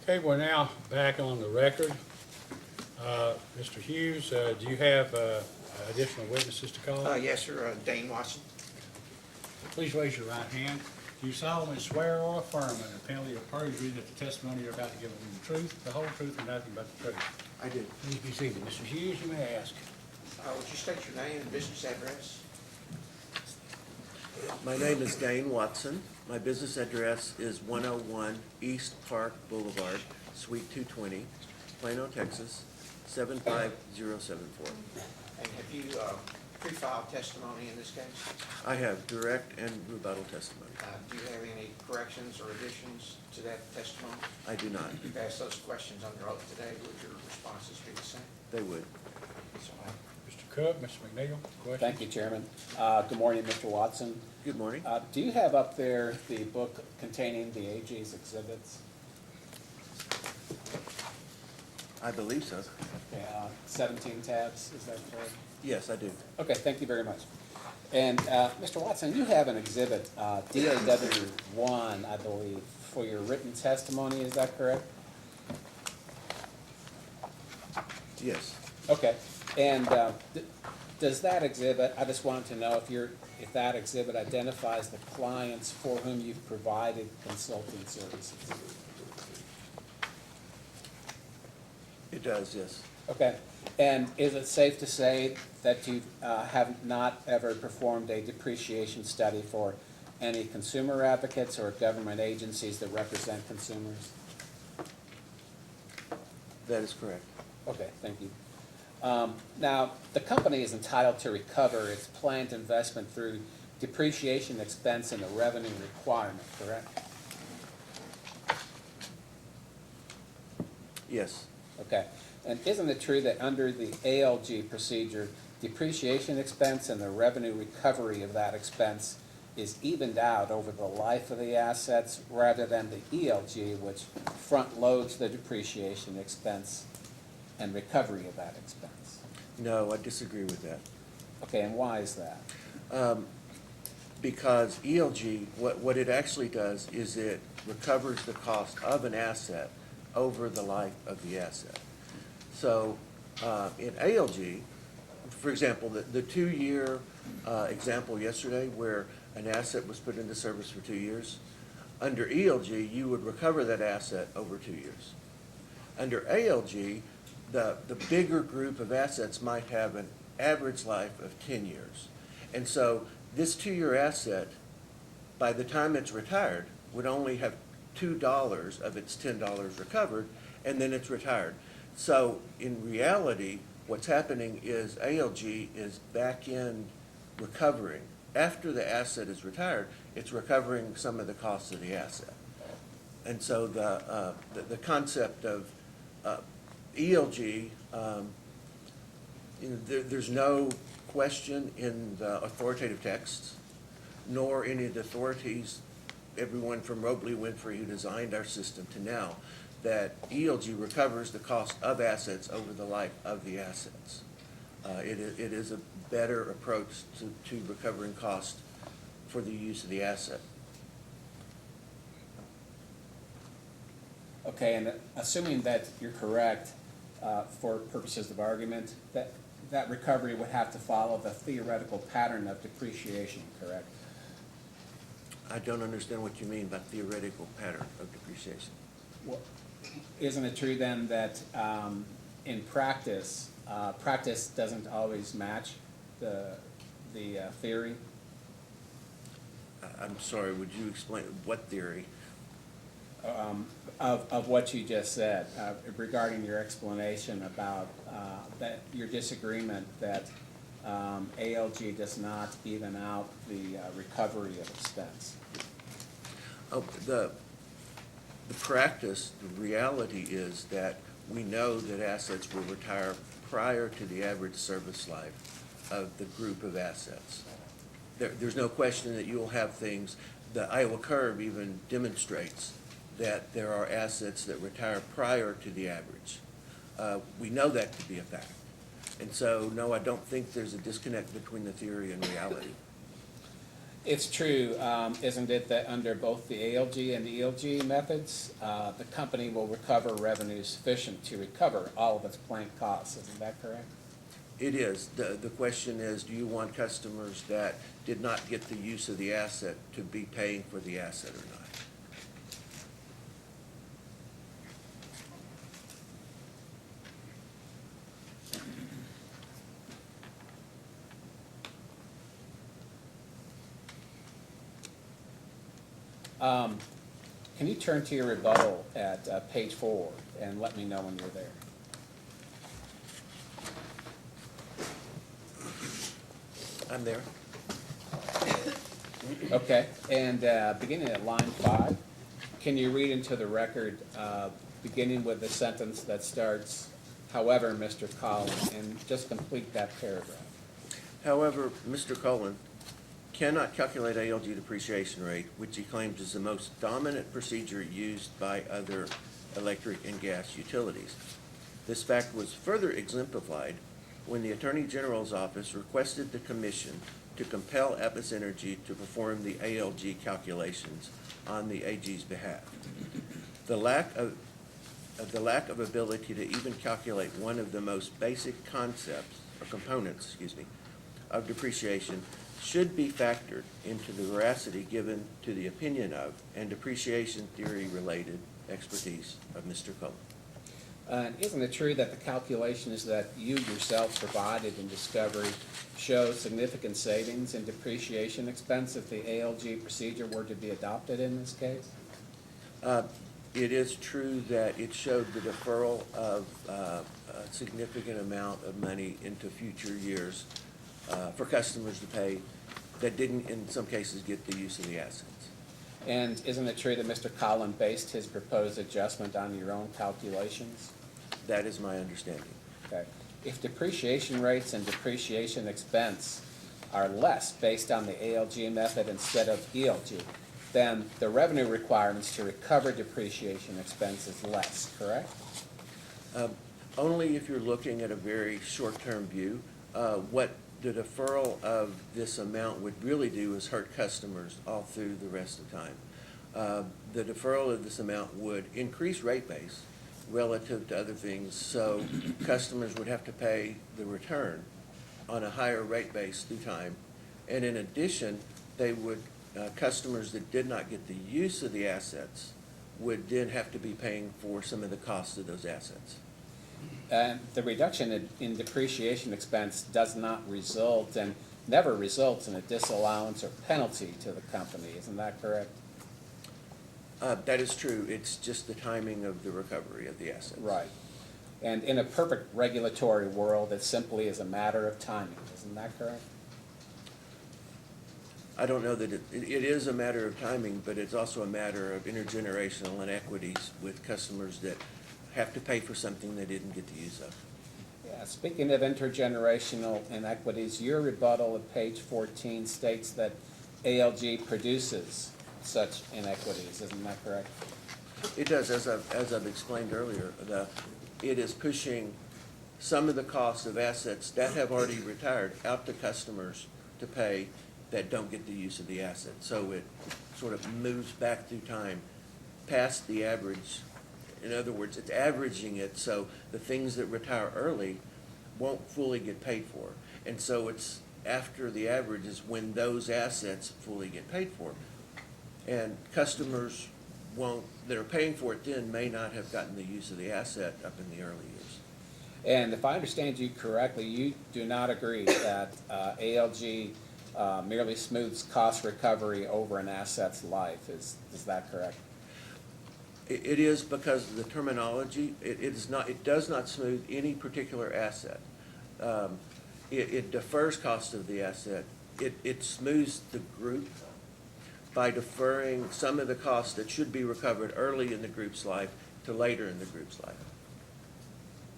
Okay, we're now back on the record. Mr. Hughes, do you have additional witnesses to call? Yes, sir, Dane Watson. Please raise your right hand. Do you solemnly swear or affirm under penalty of perjury that the testimony you're about to give will be the truth, the whole truth, and nothing but the truth? I do. Please be seated. Mr. Hughes, you may ask. Would you state your name and business address? My name is Dane Watson. My business address is 101 East Park Boulevard, Suite 220, Plano, Texas, 75074. And have you pre-filed testimony in this case? I have direct and rebuttal testimony. Do you have any corrections or additions to that testimony? I do not. If you've asked those questions under oath today, would your responses be the same? They would. So, Mr. Cook, Mr. McNeil, questions? Thank you, Chairman. Good morning, Mr. Watson. Good morning. Do you have up there the book containing the AG's exhibits? I believe so. 17 tabs, is that correct? Yes, I do. Okay, thank you very much. And Mr. Watson, you have an exhibit, DAW1, I believe, for your written testimony, is that correct? Yes. Okay, and does that exhibit, I just wanted to know if that exhibit identifies the clients for whom you've provided consulting services? It does, yes. Okay, and is it safe to say that you have not ever performed a depreciation study for any consumer advocates or government agencies that represent consumers? That is correct. Okay, thank you. Now, the company is entitled to recover its planned investment through depreciation expense and a revenue requirement, correct? Yes. Okay, and isn't it true that under the ALG procedure, depreciation expense and the revenue recovery of that expense is evened out over the life of the assets rather than the ELG, which front loads the depreciation expense and recovery of that expense? No, I disagree with that. Okay, and why is that? Because ELG, what it actually does is it recovers the cost of an asset over the life of the asset. So in ALG, for example, the 2-year example yesterday where an asset was put into service for 2 years, under ELG, you would recover that asset over 2 years. Under ALG, the bigger group of assets might have an average life of 10 years. And so this 2-year asset, by the time it's retired, would only have $2 of its $10 recovered, and then it's retired. So in reality, what's happening is ALG is back-end recovering. After the asset is retired, it's recovering some of the costs of the asset. And so the concept of ELG, there's no question in the authoritative texts, nor any of the authorities, everyone from Robley Winfrey who designed our system to now, that ELG recovers the cost of assets over the life of the assets. It is a better approach to recovering cost for the use of the asset. Okay, and assuming that you're correct, for purposes of argument, that recovery would have to follow the theoretical pattern of depreciation, correct? I don't understand what you mean by theoretical pattern of depreciation. Well, isn't it true then that in practice, practice doesn't always match the theory? I'm sorry, would you explain what theory? Of what you just said regarding your explanation about that your disagreement that ALG does not even out the recovery of expense. Oh, the practice, the reality is that we know that assets will retire prior to the average service life of the group of assets. There's no question that you will have things, the Iowa curve even demonstrates that there are assets that retire prior to the average. We know that to be a fact. And so, no, I don't think there's a disconnect between the theory and reality. It's true, isn't it, that under both the ALG and the ELG methods, the company will recover revenue sufficient to recover all of its plant costs, isn't that correct? It is. The question is, do you want customers that did not get the use of the asset to be paying for the asset or not? Can you turn to your rebuttal at page 4 and let me know when you're there? I'm there. Okay, and beginning at line 5, can you read into the record, beginning with the sentence that starts, "However, Mr. Collins," and just complete that paragraph? However, Mr. Cullen cannot calculate ALG depreciation rate, which he claims is the most dominant procedure used by other electric and gas utilities. This fact was further exemplified when the Attorney General's office requested the Commission to compel Atmos Energy to perform the ALG calculations on the AG's behalf. The lack of ability to even calculate one of the most basic concepts, or components, of depreciation should be factored into the veracity given to the opinion of and depreciation theory-related expertise of Mr. Cullen. Isn't it true that the calculations that you yourself provided in discovery show significant savings in depreciation expense if the ALG procedure were to be adopted in this case? It is true that it showed the deferral of a significant amount of money into future years for customers to pay that didn't, in some cases, get the use of the assets. And isn't it true that Mr. Collin based his proposed adjustment on your own calculations? That is my understanding. Okay. If depreciation rates and depreciation expense are less based on the ALG method instead of ELG, then the revenue requirements to recover depreciation expense is less, correct? Only if you're looking at a very short-term view. What the deferral of this amount would really do is hurt customers all through the rest of the time. The deferral of this amount would increase rate base relative to other things, so customers would have to pay the return on a higher rate base through time. And in addition, they would, customers that did not get the use of the assets would then have to be paying for some of the costs of those assets. And the reduction in depreciation expense does not result and never results in a disallowance or penalty to the company, isn't that correct? That is true. It's just the timing of the recovery of the assets. Right. And in a perfect regulatory world, it simply is a matter of timing, isn't that correct? I don't know that it is a matter of timing, but it's also a matter of intergenerational inequities with customers that have to pay for something they didn't get the use of. Yeah, speaking of intergenerational inequities, your rebuttal at page 14 states that ALG produces such inequities, isn't that correct? It does, as I've explained earlier, it is pushing some of the costs of assets that have already retired out to customers to pay that don't get the use of the asset. So it sort of moves back through time past the average. In other words, it's averaging it so the things that retire early won't fully get paid for. And so it's after the average is when those assets fully get paid for. And customers that are paying for it then may not have gotten the use of the asset up in the early years. And if I understand you correctly, you do not agree that ALG merely smooths cost recovery over an asset's life. Is that correct? It is because of the terminology. It does not smooth any particular asset. It defers cost of the asset. It smooths the group by deferring some of the costs that should be recovered early in the group's life to later in the group's life.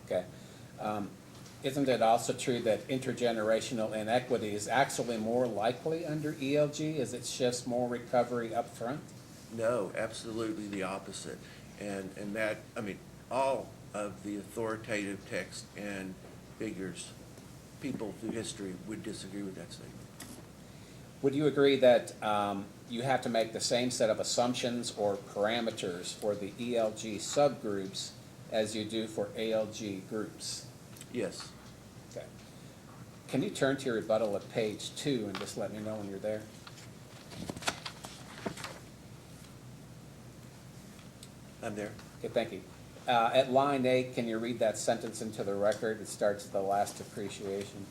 Okay. Isn't it also true that intergenerational inequity is actually more likely under ELG as it shifts more recovery up front? No, absolutely the opposite. And that, I mean, all of the authoritative text and figures, people through history would disagree with that statement. Would you agree that you have to make the same set of assumptions or parameters for the ELG subgroups as you do for ALG groups? Yes. Okay. Can you turn to your rebuttal at page 2 and just let me know when you're there? I'm there. Okay, thank you. At line 8, can you read that sentence into the record? It starts at the last depreciation.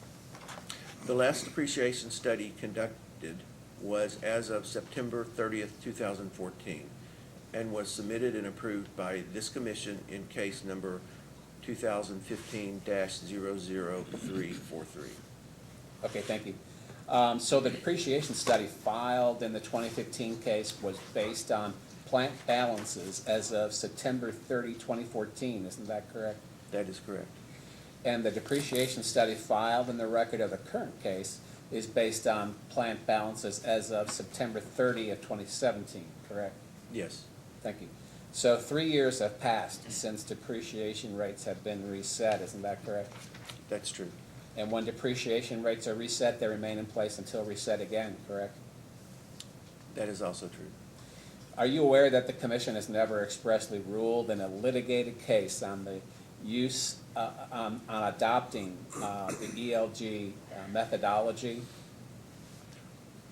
The last depreciation study conducted was as of September 30th, 2014, and was submitted and approved by this commission in case number 2015-00343. Okay, thank you. So the depreciation study filed in the 2015 case was based on plant balances as of September 30, 2014, isn't that correct? That is correct. And the depreciation study filed in the record of the current case is based on plant balances as of September 30 of 2017, correct? Yes. Thank you. So 3 years have passed since depreciation rates have been reset, isn't that correct? That's true. And when depreciation rates are reset, they remain in place until reset again, correct? That is also true. Are you aware that the commission has never expressly ruled in a litigated case on the use, on adopting the ELG methodology?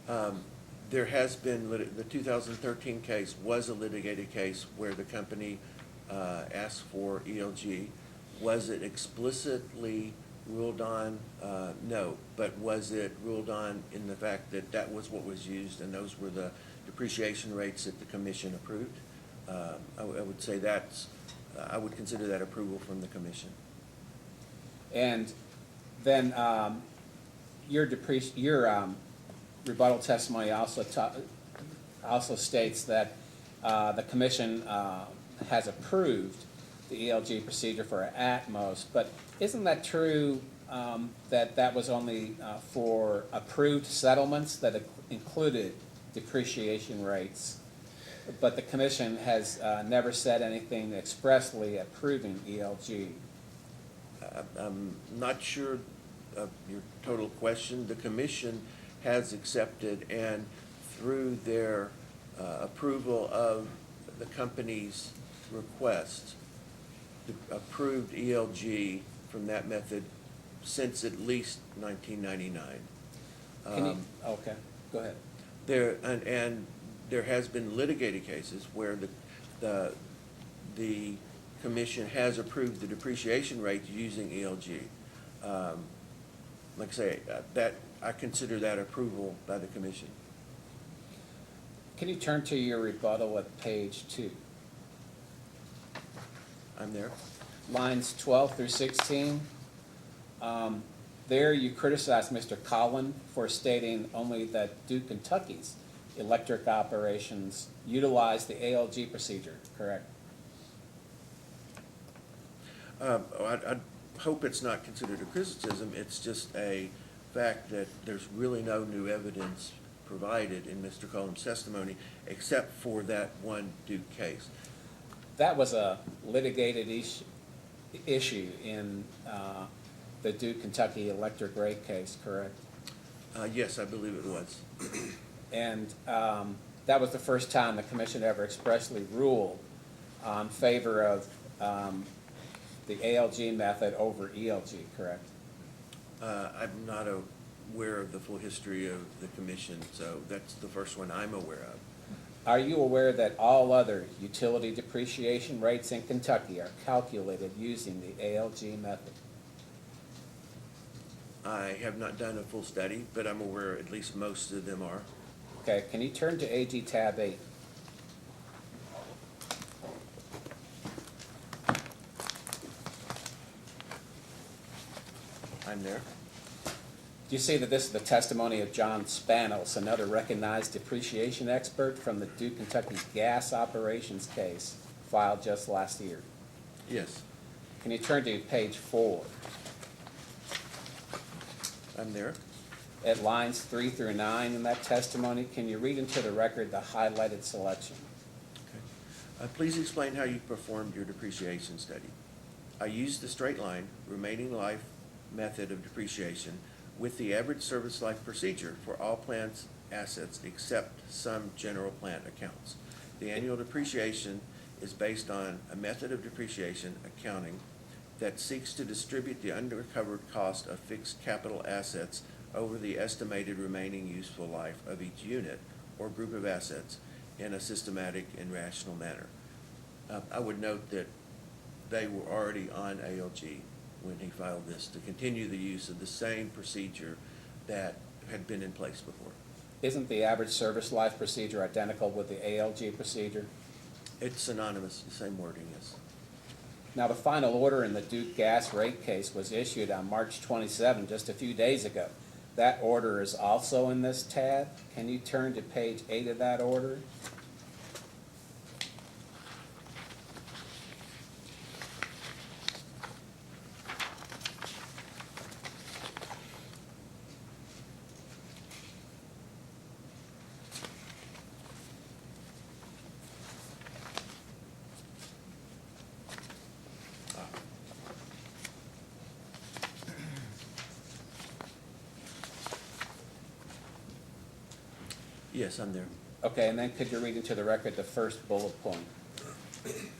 There has been, the 2013 case was a litigated case where the company asked for ELG. Was it explicitly ruled on? No, but was it ruled on in the fact that that was what was used and those were the depreciation rates that the commission approved? I would say that's, I would consider that approval from the commission. And then your rebuttal testimony also states that the commission has approved the ELG procedure for Atmos, but isn't that true that that was only for approved settlements that included depreciation rates, but the commission has never said anything expressly approving ELG? I'm not sure of your total question. The commission has accepted and through their approval of the company's request, approved ELG from that method since at least 1999. Okay, go ahead. And there has been litigated cases where the commission has approved the depreciation rate using ELG. Like I say, I consider that approval by the commission. Can you turn to your rebuttal at page 2? I'm there. Lines 12 through 16. There you criticize Mr. Collin for stating only that Duke Kentucky's electric operations utilize the ALG procedure, correct? I hope it's not considered a criticism. It's just a fact that there's really no new evidence provided in Mr. Collin's testimony except for that one Duke case. That was a litigated issue in the Duke Kentucky electric rate case, correct? Yes, I believe it was. And that was the first time the commission ever expressly ruled on favor of the ALG method over ELG, correct? I'm not aware of the full history of the commission, so that's the first one I'm aware of. Are you aware that all other utility depreciation rates in Kentucky are calculated using the ALG method? I have not done a full study, but I'm aware at least most of them are. Okay, can you turn to AG tab 8? I'm there. Do you see that this is the testimony of John Spanos, another recognized depreciation expert from the Duke Kentucky gas operations case filed just last year? Yes, Can you turn to page 4? I'm there. At lines 3 through 9 in that testimony, can you read into the record the highlighted selection? Okay. Please explain how you performed your depreciation study. I used the straight line remaining life method of depreciation with the average service life procedure for all plants assets except some general plant accounts. The annual depreciation is based on a method of depreciation accounting that seeks to distribute the unrecovered cost of fixed capital assets over the estimated remaining useful life of each unit or group of assets in a systematic and rational manner. I would note that they were already on ALG when he filed this to continue the use of the same procedure that had been in place before. Isn't the average service life procedure identical with the ALG procedure? It's synonymous, the same wording is. Now, the final order in the Duke Gas rate case was issued on March 27, just a few days ago. That order is also in this tab. Can you turn to page 8 of that order? Yes, I'm there. Okay, and then could you read into the record the first bullet point?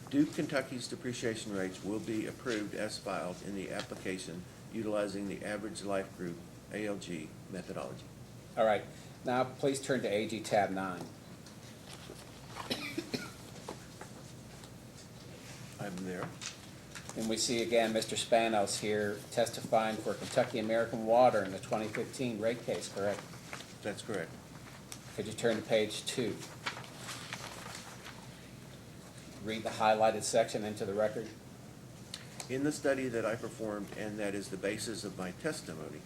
Duke Kentucky's depreciation rates will be approved as filed in the application utilizing the average life group ALG methodology. All right, now please turn to AG tab 9. I'm there. And we see again Mr. Spanos here testifying for Kentucky American Water in the 2015 rate case, correct? That's correct. Could you turn to page 2? Read the highlighted section into the record. In the study that I performed, and that is the basis of my testimony,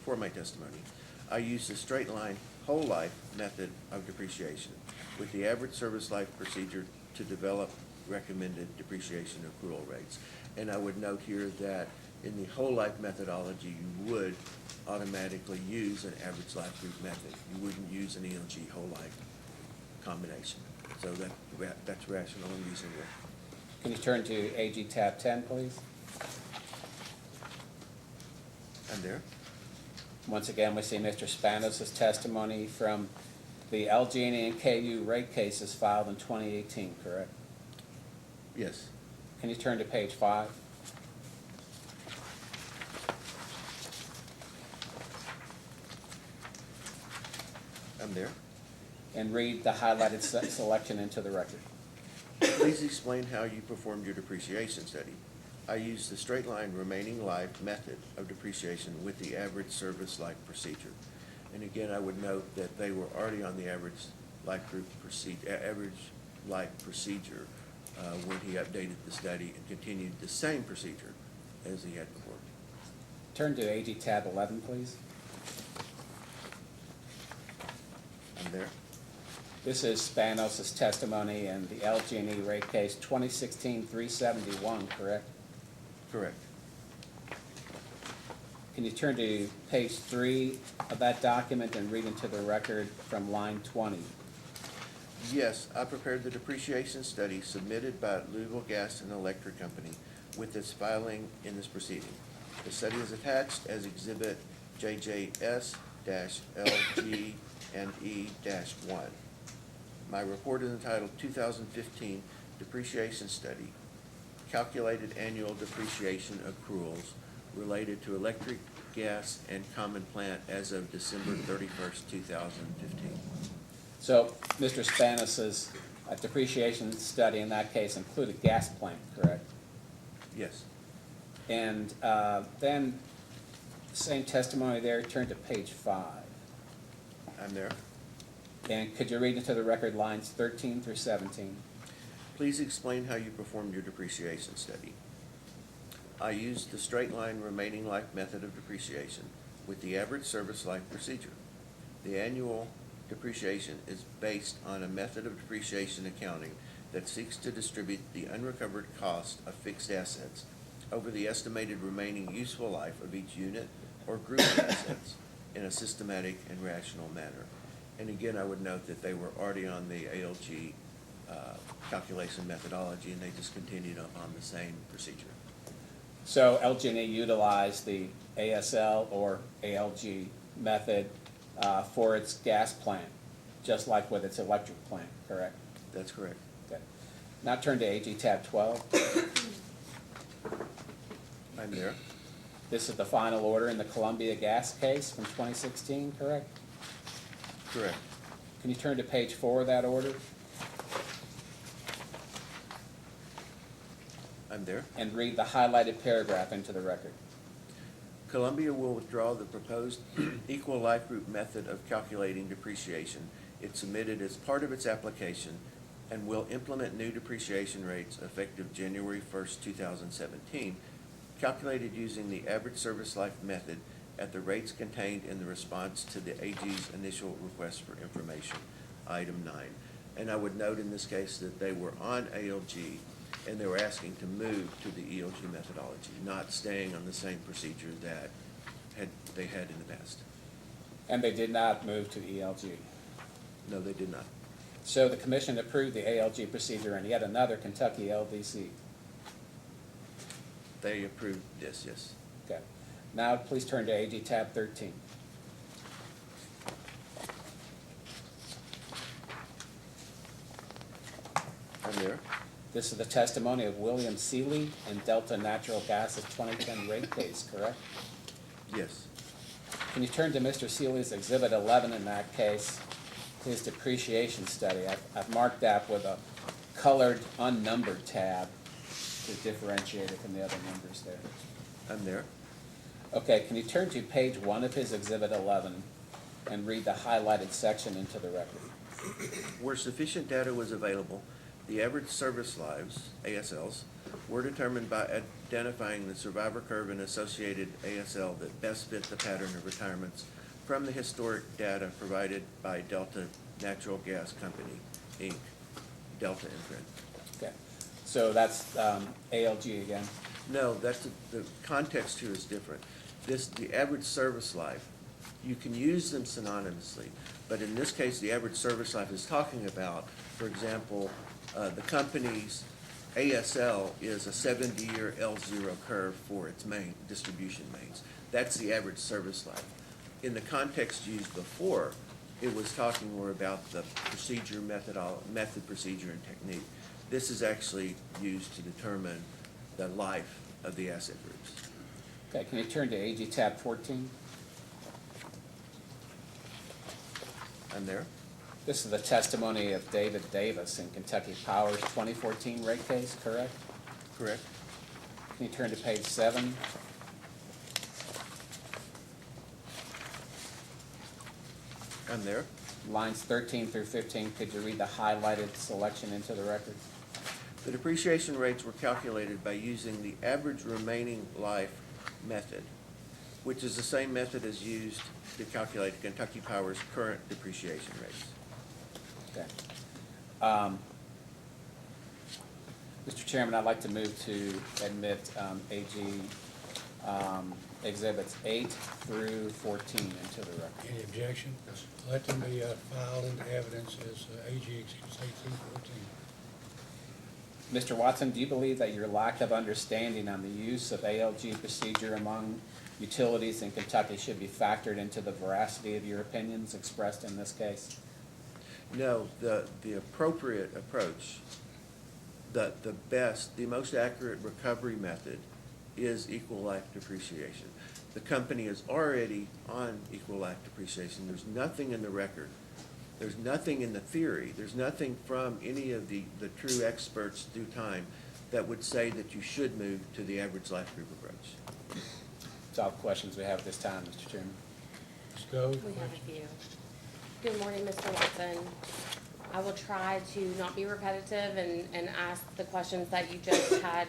I used the straight line whole life method of depreciation with the average service life procedure to develop recommended depreciation accrual rates. And I would note here that in the whole life methodology, you would automatically use an average life group method. You wouldn't use an ELG whole life combination. So that's rational and reasonable. Can you turn to AG tab 10, please? I'm there. Once again, we see Mr. Spanos' testimony from the LG&E and KU rate cases filed in 2018, correct? Yes. Can you turn to page 5? I'm there. And read the highlighted selection into the record. Please explain how you performed your depreciation study. I used the straight line remaining life method of depreciation with the average service life procedure. And again, I would note that they were already on the average life procedure when he updated the study and continued the same procedure as he had before. Turn to AG tab 11, please. I'm there. This is Spanos' testimony in the LG&E rate case 2016-371, correct? Correct. Can you turn to page 3 of that document and read into the record from line 20? Yes, I prepared the depreciation study submitted by Louisville Gas and Electric Company with its filing in this proceeding. The study is attached as Exhibit JJS-LG&E-1. My report is entitled 2015 Depreciation Study, Calculated Annual Depreciation Accruals Related to Electric, Gas, and Common Plant as of December 31st, 2015. So Mr. Spanos' depreciation study in that case included gas plant, correct? Yes. And then same testimony there, turn to page 5. I'm there. And could you read into the record lines 13 through 17? Please explain how you performed your depreciation study. I used the straight line remaining life method of depreciation with the average service life procedure. The annual depreciation is based on a method of depreciation accounting that seeks to distribute the unrecovered cost of fixed assets over the estimated remaining useful life of each unit or group of assets in a systematic and rational manner. And again, I would note that they were already on the ALG calculation methodology, and they just continued on the same procedure. So LG&E utilized the ASL or ALG method for its gas plant. just like with its electric plant, correct? That's correct. Okay. Now turn to AG tab 12. I'm there. This is the final order in the Columbia Gas case from 2016, correct? Correct. Can you turn to page 4 of that order I'm there. and read the highlighted paragraph into the record? Columbia will withdraw the proposed equal life group method of calculating depreciation it submitted as part of its application and will implement new depreciation rates effective January 1st, 2017, calculated using the average service life method at the rates contained in the response to the AG's initial request for information, item 9. And I would note in this case that they were on ALG and they were asking to move to the ELG methodology, not staying on the same procedure that they had in the past. And they did not move to ELG. No, they did not. So the commission approved the ALG procedure and yet another Kentucky LDC. They approved this, yes. Okay. Now please turn to AG tab 13. I'm there. This is the testimony of William Seeley and Delta Natural Gas's 2010 rate case, correct? Yes. Can you turn to Mr. Seeley's Exhibit 11 in that case, his depreciation study? I've marked that with a colored unnumbered tab to differentiate it from the other numbers there. I'm there. Okay, can you turn to page 1 of his Exhibit 11 and read the highlighted section into the record? Where sufficient data was available, the average service lives, ASLs, were determined by identifying the survivor curve and associated ASL that best fit the pattern of retirements from the historic data provided by Delta Natural Gas Company, Inc., Delta Imprint. Okay, so that's ALG again. No, that's the context here is different. The average service life, you can use them synonymously, but in this case, the average service life is talking about, for example, the company's ASL is a 70-year L0 curve for its main distribution mains. That's the average service life. In the context used before, it was talking more about the procedure method, procedure, and technique. This is actually used to determine the life of the asset groups. Okay, can you turn to AG tab 14? I'm there. This is the testimony of David Davis in Kentucky Power's 2014 rate case, correct? Correct. Can you turn to page 7? I'm there. Lines 13 through 15, could you read the highlighted selection into the record? The depreciation rates were calculated by using the average remaining life method, which is the same method as used to calculate Kentucky Power's current depreciation rates. Okay. Mr. Chairman, I'd like to move to admit AG Exhibits 8 through 14 into the record. Any objection? Let them be filed into evidence as AG Exhibits 8 through 14. Mr. Watson, do you believe that your lack of understanding on the use of ALG procedure among utilities in Kentucky should be factored into the veracity of your opinions expressed in this case? No, the appropriate approach, the most accurate recovery method is equal life depreciation. The company is already on equal life depreciation. There's nothing in the record. There's nothing in the theory. There's nothing from any of the true experts through time that would say that you should move to the average life group approach. That's all the questions we have at this time, Mr. Chairman. Ms. Gold? We have a few. Good morning, Mr. Watson. I will try to not be repetitive and ask the questions that you just had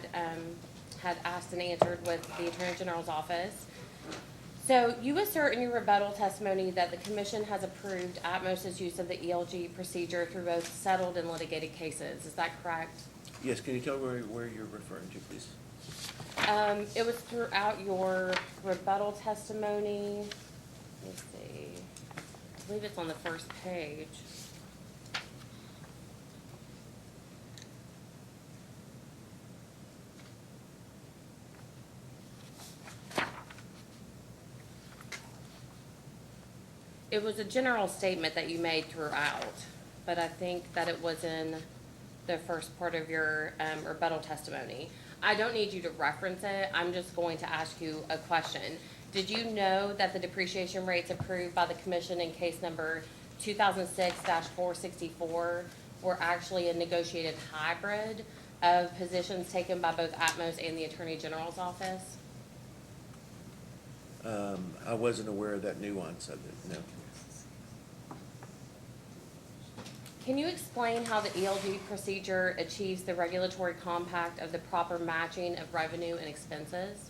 asked and answered with the Attorney General's office. So you assert in your rebuttal testimony that the commission has approved Atmos' use of the ELG procedure through both settled and litigated cases. Is that correct? Yes, can you tell where you're referring to, please? It was throughout your rebuttal testimony. Let me see. I believe it's on the first page. It was a general statement that you made throughout, but I think that it was in the first part of your rebuttal testimony. I don't need you to reference it, I'm just going to ask you a question. Did you know that the depreciation rates approved by the commission in case number 2006-464 were actually a negotiated hybrid of positions taken by both Atmos and the Attorney General's office? I wasn't aware of that nuance of it, no. Can you explain how the ELG procedure achieves the regulatory compact of the proper matching of revenue and expenses?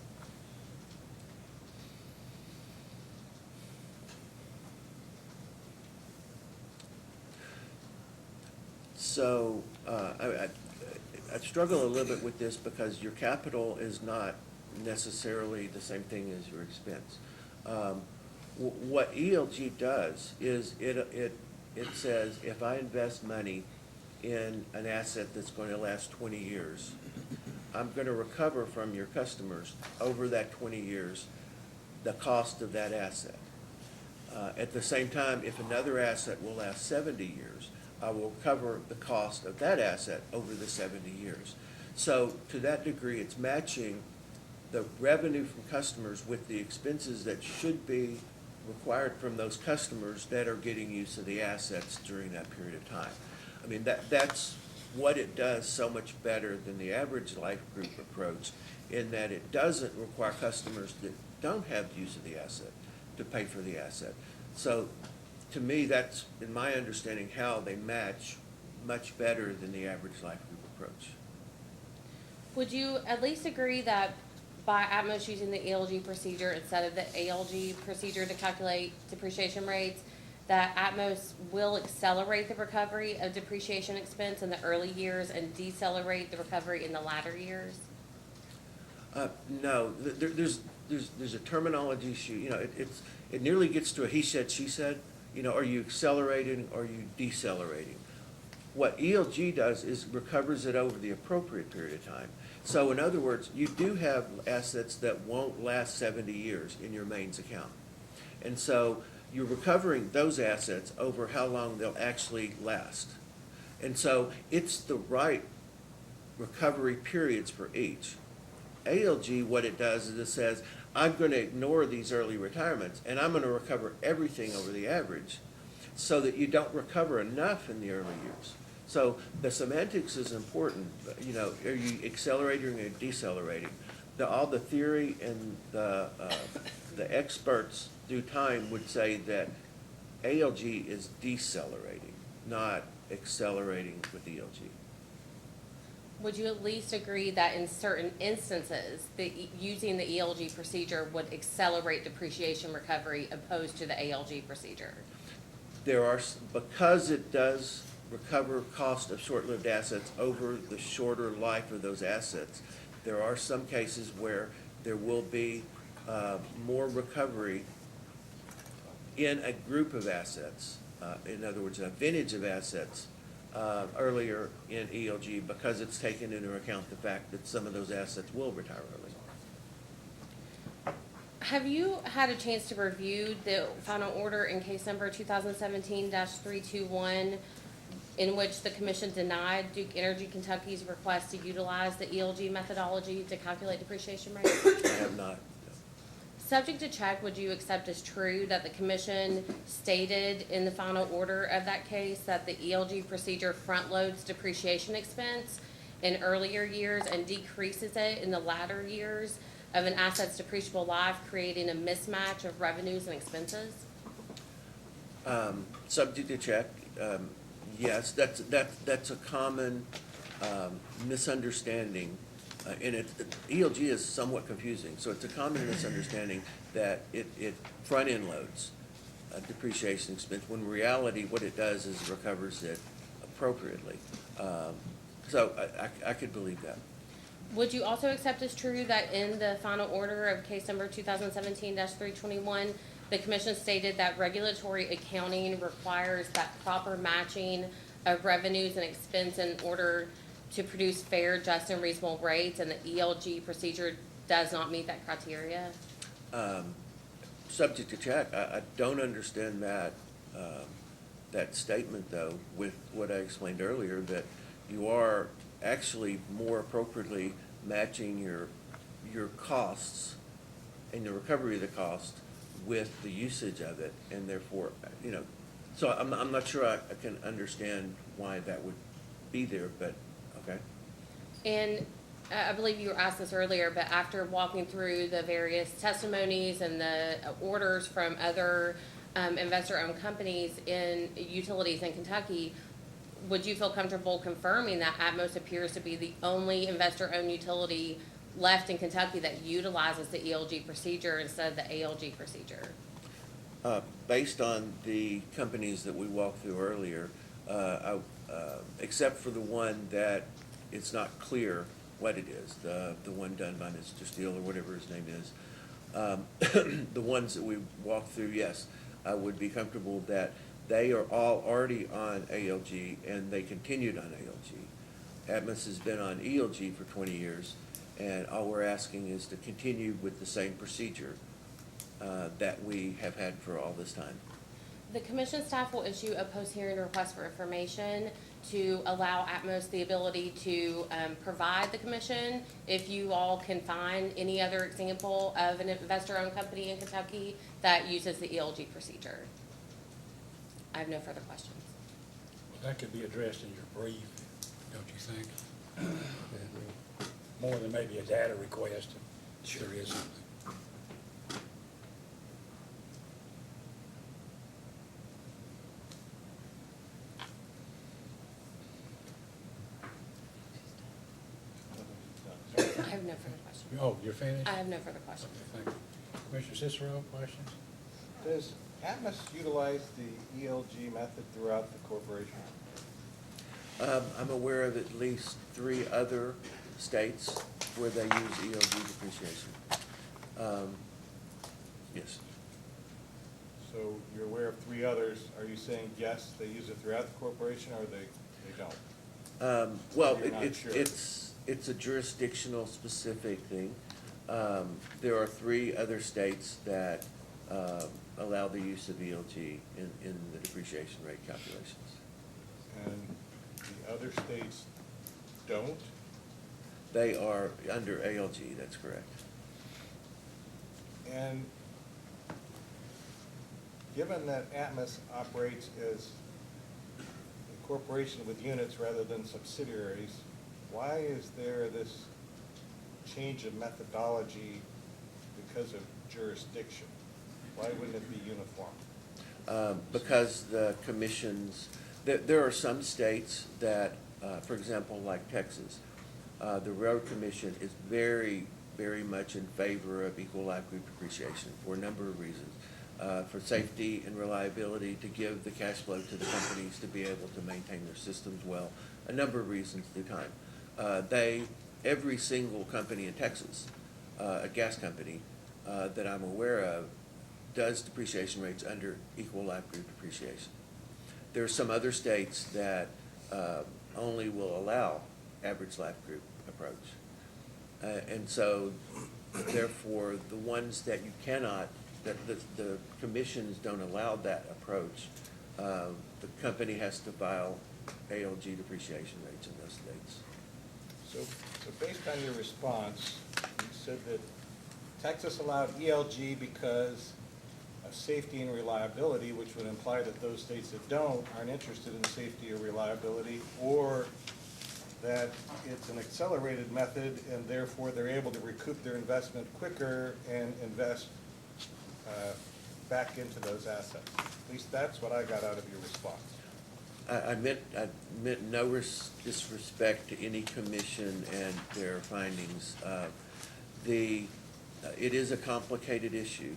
So, I struggle a little bit with this because your capital is not necessarily the same thing as your expense. What ELG does is it says, if I invest money in an asset that's going to last 20 years, I'm going to recover from your customers over that 20 years the cost of that asset. At the same time, if another asset will last 70 years, I will cover the cost of that asset over the 70 years. So to that degree, it's matching the revenue from customers with the expenses that should be required from those customers that are getting use of the assets during that period of time. I mean, that's what it does so much better than the average life group approach, in that it doesn't require customers that don't have use of the asset to pay for the asset. So to me, that's, in my understanding, how they match much better than the average life group approach. Would you at least agree that by Atmos using the ELG procedure instead of the ALG procedure to calculate depreciation rates, that Atmos will accelerate the recovery of depreciation expense in the early years and decelerate the recovery in the latter years? No, there's a terminology issue. You know, it nearly gets to a he said, she said. You know, are you accelerating or are you decelerating? What ELG does is recovers it over the appropriate period of time. So in other words, you do have assets that won't last 70 years in your mains account. And so you're recovering those assets over how long they'll actually last. And so it's the right recovery periods for each. ALG, what it does is it says, I'm going to ignore these early retirements and I'm going to recover everything over the average so that you don't recover enough in the early years. So the semantics is important. You know, are you accelerating or decelerating? All the theory and the experts through time would say that ALG is decelerating, not accelerating with ELG. Would you at least agree that in certain instances, using the ELG procedure would accelerate depreciation recovery opposed to the ALG procedure? There are, because it does recover cost of short-lived assets over the shorter life of those assets, there are some cases where there will be more recovery in a group of assets, in other words, a vintage of assets, earlier in ELG, because it's taken into account the fact that some of those assets will retire early. Have you had a chance to review the final order in case number 2017-321, in which the commission denied Duke Energy Kentucky's request to utilize the ELG methodology to calculate depreciation rates? I have not. Subject to check, would you accept as true that the commission stated in the final order of that case that the ELG procedure front-loads depreciation expense in earlier years and decreases it in the latter years of an asset's depreciable life, creating a mismatch of revenues and expenses? Subject to check, yes, that's a common misunderstanding. And ELG is somewhat confusing, so it's a common misunderstanding that it front-end loads depreciation expense, when in reality what it does is recovers it appropriately. So I could believe that. Would you also accept as true that in the final order of case number 2017-321, the commission stated that regulatory accounting requires that proper matching of revenues and expense in order to produce fair, just, and reasonable rates, and the ELG procedure does not meet that criteria? subject to check. I don't understand that, that statement, though, with what I explained earlier, that you are actually more appropriately matching your costs and the recovery of the cost with the usage of it, and therefore, you know, so I'm not sure I can understand why that would be there, but, okay. And I believe you were asked this earlier, but after walking through the various testimonies and the orders from other investor-owned companies in utilities in Kentucky, would you feel comfortable confirming that Atmos appears to be the only investor-owned utility left in Kentucky that utilizes the ELG procedure instead of the ALG procedure? Based on the companies that we walked through earlier, except for the one that it's not clear what it is, the one done by Mr. Steele or whatever his name is, the ones that we walked through, yes, I would be comfortable that they are all already on ALG and they continued on ALG. Atmos has been on ELG for 20 years, and all we're asking is to continue with the same procedure that we have had for all this time. The commission staff will issue a post-hearing request for information to allow Atmos the ability to provide the commission. If you all can find any other example of an investor-owned company in Kentucky that uses the ELG procedure. I have no further questions. Well, that could be addressed in your brief, don't you think? More than maybe a data request, if there is something. I have no further questions. Oh, you're finished? I have no further questions. Okay, thank you. Commissioner Cicero, questions? Does Atmos utilize the ELG method throughout the corporation? I'm aware of at least 3 other states where they use ELG depreciation. Yes. So you're aware of 3 others. Are you saying, yes, they use it throughout the corporation, or they don't? Well, You're not sure. it's a jurisdictional specific thing. There are 3 other states that allow the use of ELG in the depreciation rate calculations. And the other states don't? They are under ALG, that's correct. And given that Atmos operates as a corporation with units rather than subsidiaries, why is there this change of methodology because of jurisdiction? Why wouldn't it be uniform? Because the commissions, there are some states that, for example, like Texas, the Railroad Commission is very, very much in favor of equal life group depreciation for a number of reasons. For safety and reliability, to give the cash flow to the companies to be able to maintain their systems well, a number of reasons through time. Every single company in Texas, a gas company that I'm aware of, does depreciation rates under equal life group depreciation. There are some other states that only will allow average life group approach. And so, therefore, the ones that you cannot, that the commissions don't allow that approach, the company has to file ALG depreciation rates in those states. So based on your response, you said that Texas allowed ELG because of safety and reliability, which would imply that those states that don't aren't interested in safety or reliability, or that it's an accelerated method and therefore they're able to recoup their investment quicker and invest back into those assets. At least that's what I got out of your response. I meant no disrespect to any commission and their findings. It is a complicated issue.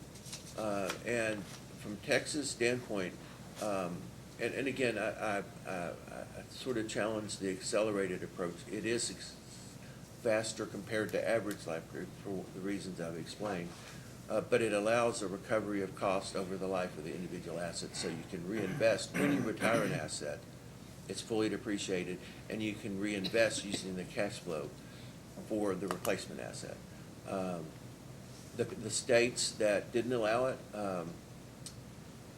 And from Texas standpoint, and again, I sort of challenge the accelerated approach. It is faster compared to average life group for the reasons I've explained. But it allows a recovery of cost over the life of the individual asset, so you can reinvest. When you retire an asset, it's fully depreciated, and you can reinvest using the cash flow for the replacement asset. the states that didn't allow it,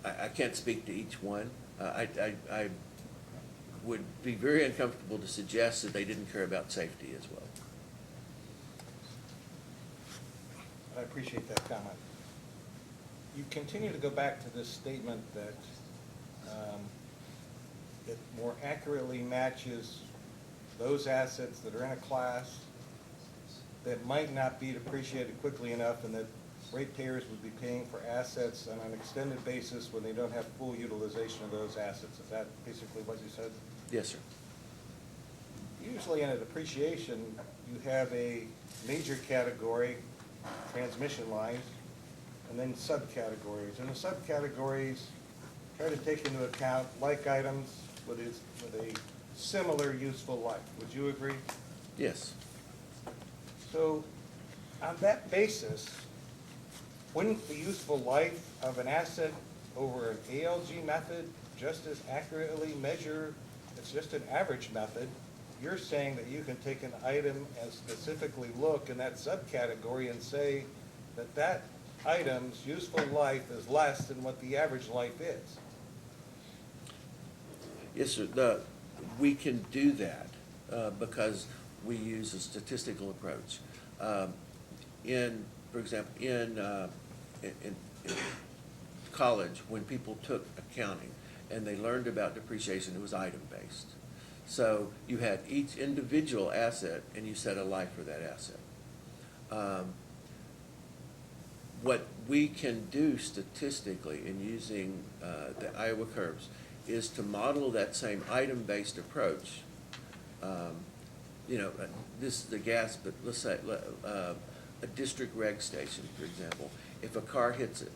I can't speak to each one. I would be very uncomfortable to suggest that they didn't care about safety as well. I appreciate that comment. You continue to go back to this statement that it more accurately matches those assets that are in a class that might not be depreciated quickly enough, and that ratepayers would be paying for assets on an extended basis when they don't have full utilization of those assets. Is that basically what you said? Yes, sir. Usually in a depreciation, you have a major category, transmission lines, and then subcategories. And the subcategories try to take into account like items with a similar useful life. Would you agree? Yes. So on that basis, wouldn't the useful life of an asset over an ALG method just as accurately measure, it's just an average method? You're saying that you can take an item and specifically look in that subcategory and say that that item's useful life is less than what the average life is. Yes, sir. We can do that because we use a statistical approach. For example, in college, when people took accounting and they learned about depreciation, it was item-based. So you had each individual asset and you set a life for that asset. What we can do statistically in using the Iowa curves is to model that same item-based approach. This is the gas, but let's say a district reg station, for example. If a car hits it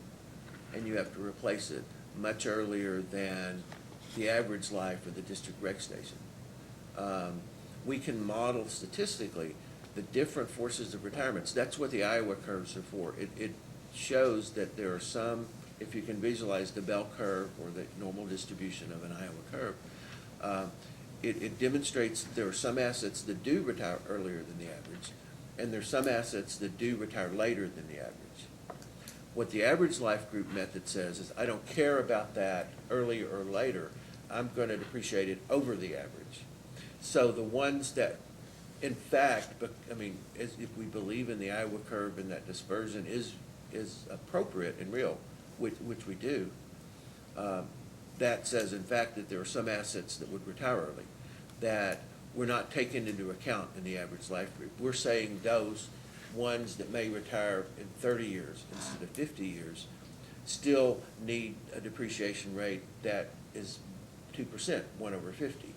and you have to replace it much earlier than the average life of the district reg station, we can model statistically the different forces of retirements. That's what the Iowa curves are for. It shows that there are some, if you can visualize the bell curve or the normal distribution of an Iowa curve, it demonstrates that there are some assets that do retire earlier than the average, and there are some assets that do retire later than the average. What the average life group method says is, I don't care about that earlier or later. I'm going to depreciate it over the average. So the ones that, in fact, if we believe in the Iowa curve and that dispersion is appropriate and real, which we do, that says, in fact, that there are some assets that would retire early that were not taken into account in the average life group. We're saying those ones that may retire in 30 years instead of 50 years still need a depreciation rate that is 2%, 1 over 50.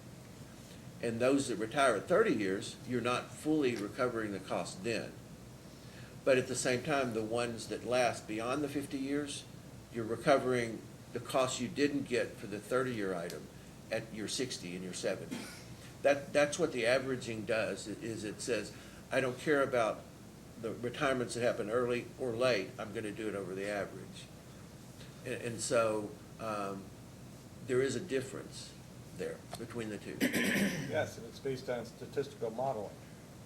And those that retire at 30 years, you're not fully recovering the cost then. But at the same time, the ones that last beyond the 50 years, you're recovering the cost you didn't get for the 30-year item at your 60 and your 70. That's what the averaging does, is it says, I don't care about the retirements that happen early or late, I'm going to do it over the average. And so there is a difference there between the two. Yes, and it's based on statistical modeling.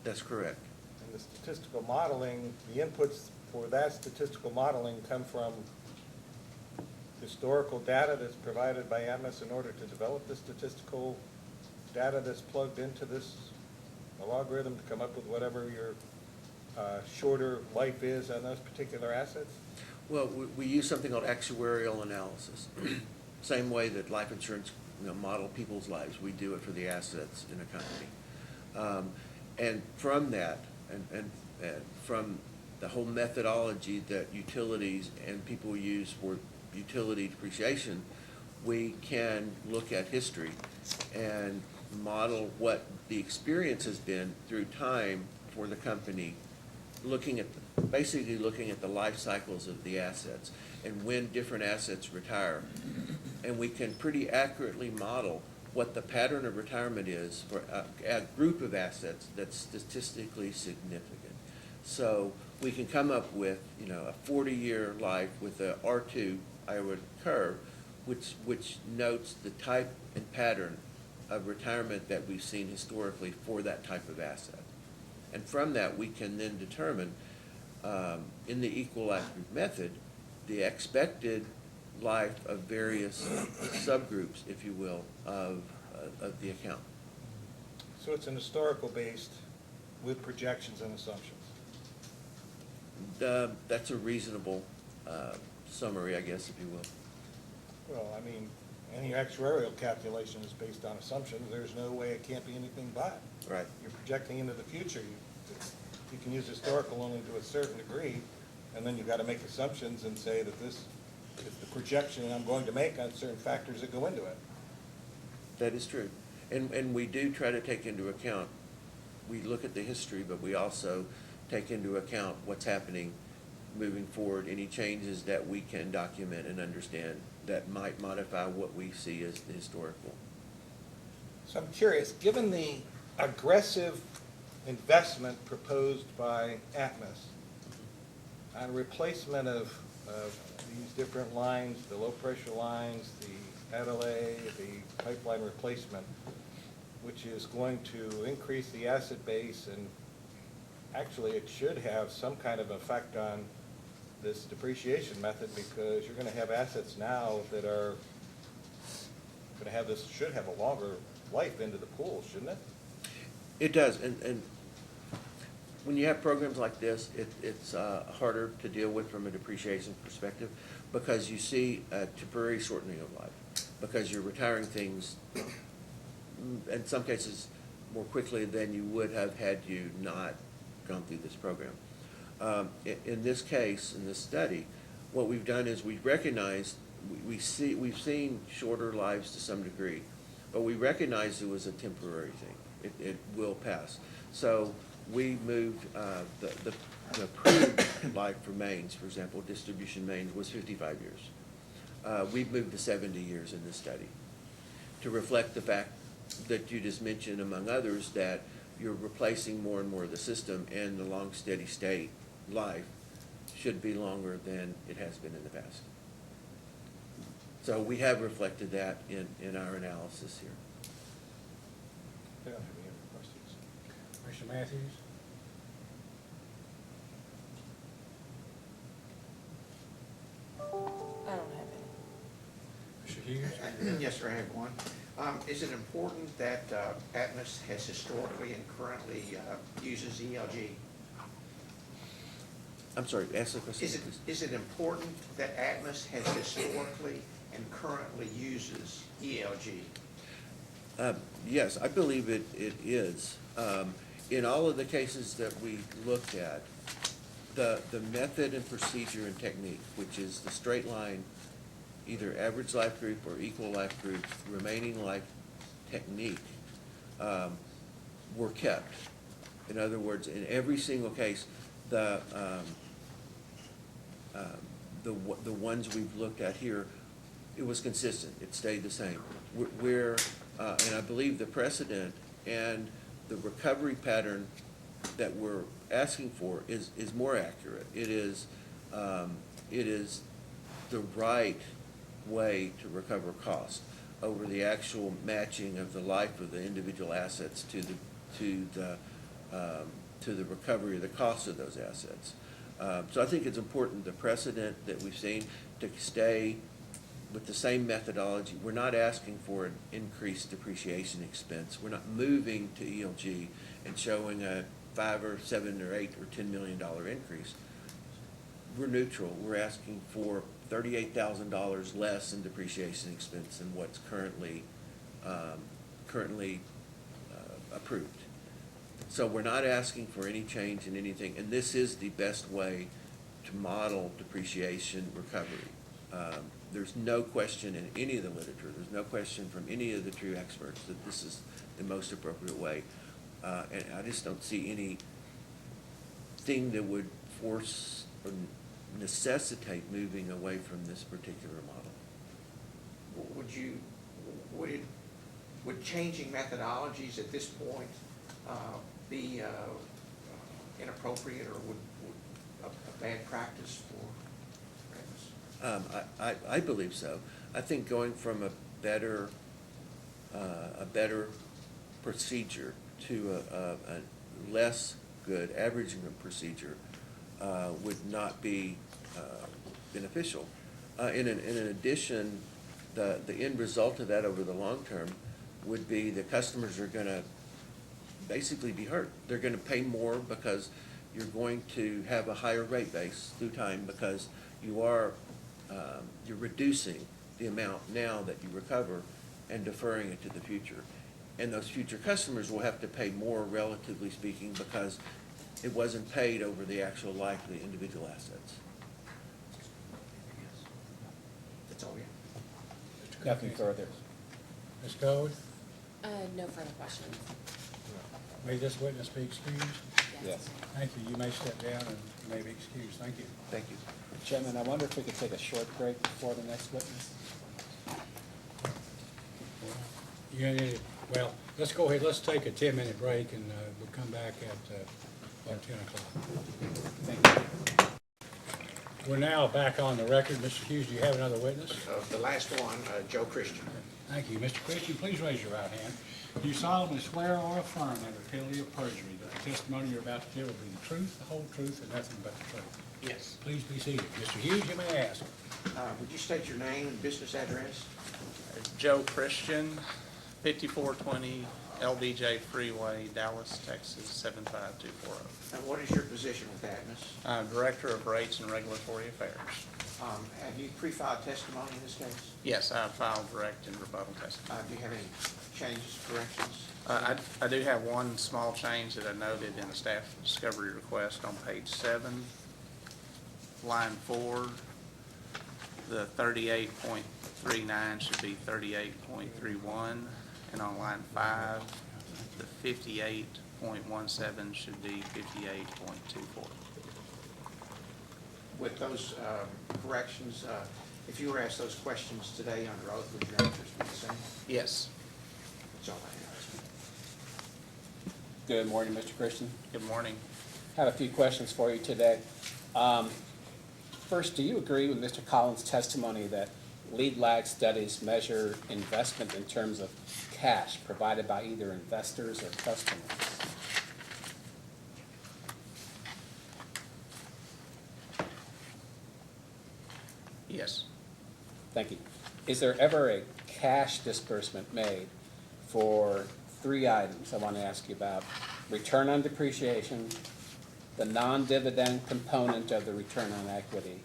That's correct. And the statistical modeling, the inputs for that statistical modeling come from historical data that's provided by Atmos in order to develop the statistical data that's plugged into this algorithm to come up with whatever your shorter life is on those particular assets? Well, we use something called actuarial analysis. Same way that life insurance model people's lives, we do it for the assets in a company. And from that, and from the whole methodology that utilities and people use for utility depreciation, we can look at history and model what the experience has been through time for the company, basically looking at the life cycles of the assets and when different assets retire. And we can pretty accurately model what the pattern of retirement is for a group of assets that's statistically significant. So we can come up with, a 40-year life with a R2 Iowa curve, which notes the type and pattern of retirement that we've seen historically for that type of asset. And from that, we can then determine in the equal life group method, the expected life of various subgroups, if you will, of the account. So it's an historical based with projections and assumptions. That's a reasonable summary, I guess, if you will. Well, I mean, any actuarial calculation is based on assumptions. There's no way it can't be anything but. Right. You're projecting into the future. You can use historical only to a certain degree, and then you've got to make assumptions and say that this is the projection I'm going to make on certain factors that go into it. That is true. And we do try to take into account, we look at the history, but we also take into account what's happening moving forward, any changes that we can document and understand that might modify what we see as the historical. So I'm curious, given the aggressive investment proposed by Atmos on replacement of these different lines, the low-pressure lines, the LA, the pipeline replacement, which is going to increase the asset base, and actually it should have some kind of effect on this depreciation method, because you're going to have assets now that are going to have this, should have a longer life into the pool, shouldn't it? It does, and when you have programs like this, it's harder to deal with from a depreciation perspective, because you see a temporary shortening of life, because you're retiring things, in some cases, more quickly than you would have had you not gone through this program. In this case, in this study, what we've done is we've recognized, we've seen shorter lives to some degree, but we recognized it was a temporary thing. It will pass. So we moved the approved life for mains, for example, distribution mains was 55 years. We've moved to 70 years in this study to reflect the fact that you just mentioned, among others, that you're replacing more and more of the system, and the long steady state life should be longer than it has been in the past. So we have reflected that in our analysis here. I don't have any other questions. Mr. Matthews? I don't have any. Mr. Hughes? Yes, sir, I have one. Is it important that Atmos has historically and currently uses ELG? I'm sorry, ask the question, please. Is it important that Atmos has historically and currently uses ELG? Yes, I believe it is. In all of the cases that we looked at, the method and procedure and technique, which is the straight line, either average life group or equal life group, remaining life technique, were kept. In other words, in every single case, the ones we've looked at here, it was consistent. It stayed the same. And I believe the precedent and the recovery pattern that we're asking for is more accurate. It is the right way to recover cost over the actual matching of the life of the individual assets to the recovery of the cost of those assets. So I think it's important, the precedent that we've seen, to stay with the same methodology. We're not asking for an increased depreciation expense. We're not moving to ELG and showing a $5 or $7 or $8 or $10 million increase. We're neutral. We're asking for $38,000 less in depreciation expense than what's currently approved. So we're not asking for any change in anything, and this is the best way to model depreciation recovery. There's no question in any of the literature, there's no question from any of the true experts that this is the most appropriate way. And I just don't see anything that would force or necessitate moving away from this particular model. Would changing methodologies at this point be inappropriate, or would a bad practice for Atmos? I believe so. I think going from a better procedure to a less good averaging procedure would not be beneficial. In addition, the end result of that over the long term would be the customers are gonna basically be hurt. They're gonna pay more because you're going to have a higher rate base through time because you're reducing the amount now that you recover and deferring it to the future. And those future customers will have to pay more, relatively speaking, because it wasn't paid over the actual life of the individual assets. That's all we have. Nothing further. Ms. Code, No further questions. may this witness be excused? Yes. Thank you. You may step down and you may be excused. Thank you. Thank you. Chairman, I wonder if we could take a short break before the next witness? Well, let's go ahead. Let's take a 10-minute break and we'll come back at about 10 o'clock. Thank you. We're now back on the record. Mr. Hughes, do you have another witness? The last one, Joe Christian. Thank you. Mr. Christian, please raise your right hand. Do you solemnly swear or affirm under penalty of perjury that the testimony you're about to give will be the truth, the whole truth, and nothing but the truth? Yes. Please be seated. Mr. Hughes, you may ask. Would you state your name and business address? Joe Christian, 5420 LBJ Freeway, Dallas, Texas, 75240. And what is your position with Atmos? I'm Director of Rates and Regulatory Affairs. Have you pre-filed testimony in this case? Yes, I filed direct and rebuttal testimony. Do you have any changes, corrections? I do have one small change that I noted in the staff discovery request on page 7, line 4. The 38.39 should be 38.31, and on line 5, the 58.17 should be 58.24. With those corrections, if you were asked those questions today under oath, would your answers be the same? Yes. That's all I have. Good morning, Mr. Christian. Good morning. Had a few questions for you today. First, do you agree with Mr. Collins' testimony that lead lag studies measure investment in terms of cash provided by either investors or customers? Yes. Thank you. Is there ever a cash disbursement made for 3 items I want to ask you about? Return on depreciation, the non-dividend component of the return on equity,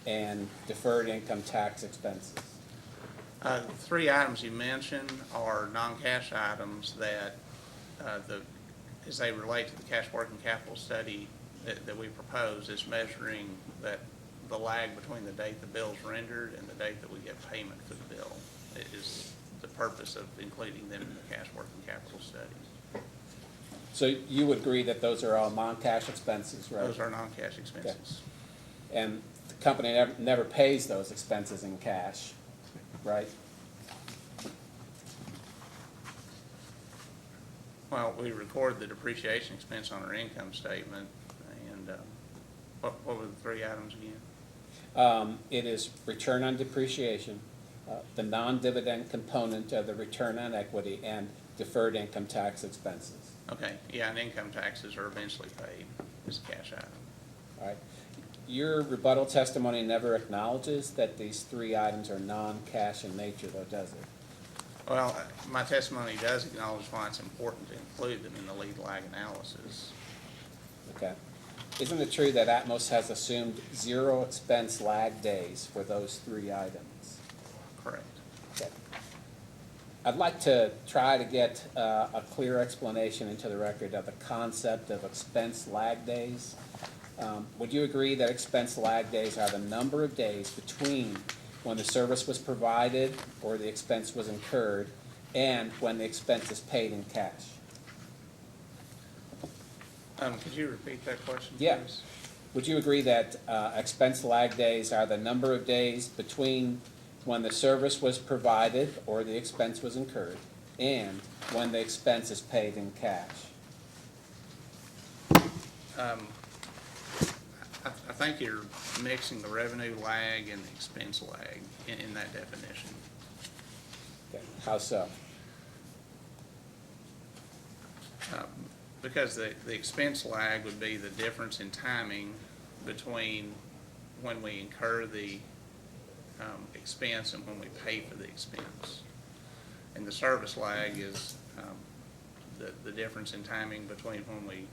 and deferred income tax expenses. The 3 items you mentioned are non-cash items that, as they relate to the cash working capital study that we propose, is measuring that the lag between the date the bill is rendered and the date that we get payment for the bill. It is the purpose of including them in the cash working capital study. So you would agree that those are all non-cash expenses, right? Those are non-cash expenses. And the company never pays those expenses in cash, right? Well, we record the depreciation expense on our income statement, and what were the 3 items again? It is return on depreciation, the non-dividend component of the return on equity, and deferred income tax expenses. Okay, yeah, and income taxes are eventually paid as a cash item. All right. Your rebuttal testimony never acknowledges that these 3 items are non-cash in nature, though, does it? Well, my testimony does acknowledge why it's important to include them in the lead lag analysis. Okay. Isn't it true that Atmos has assumed 0 expense lag days for those 3 items? Correct. Okay. I'd like to try to get a clear explanation into the record of the concept of expense lag days. Would you agree that expense lag days are the number of days between when the service was provided or the expense was incurred and when the expense is paid in cash? Could you repeat that question, please? Yeah. Would you agree that expense lag days are the number of days between when the service was provided or the expense was incurred and when the expense is paid in cash? I think you're mixing the revenue lag and the expense lag in that definition. Okay. How so? Because the expense lag would be the difference in timing between when we incur the expense and when we pay for the expense. And the service lag is the difference in timing between when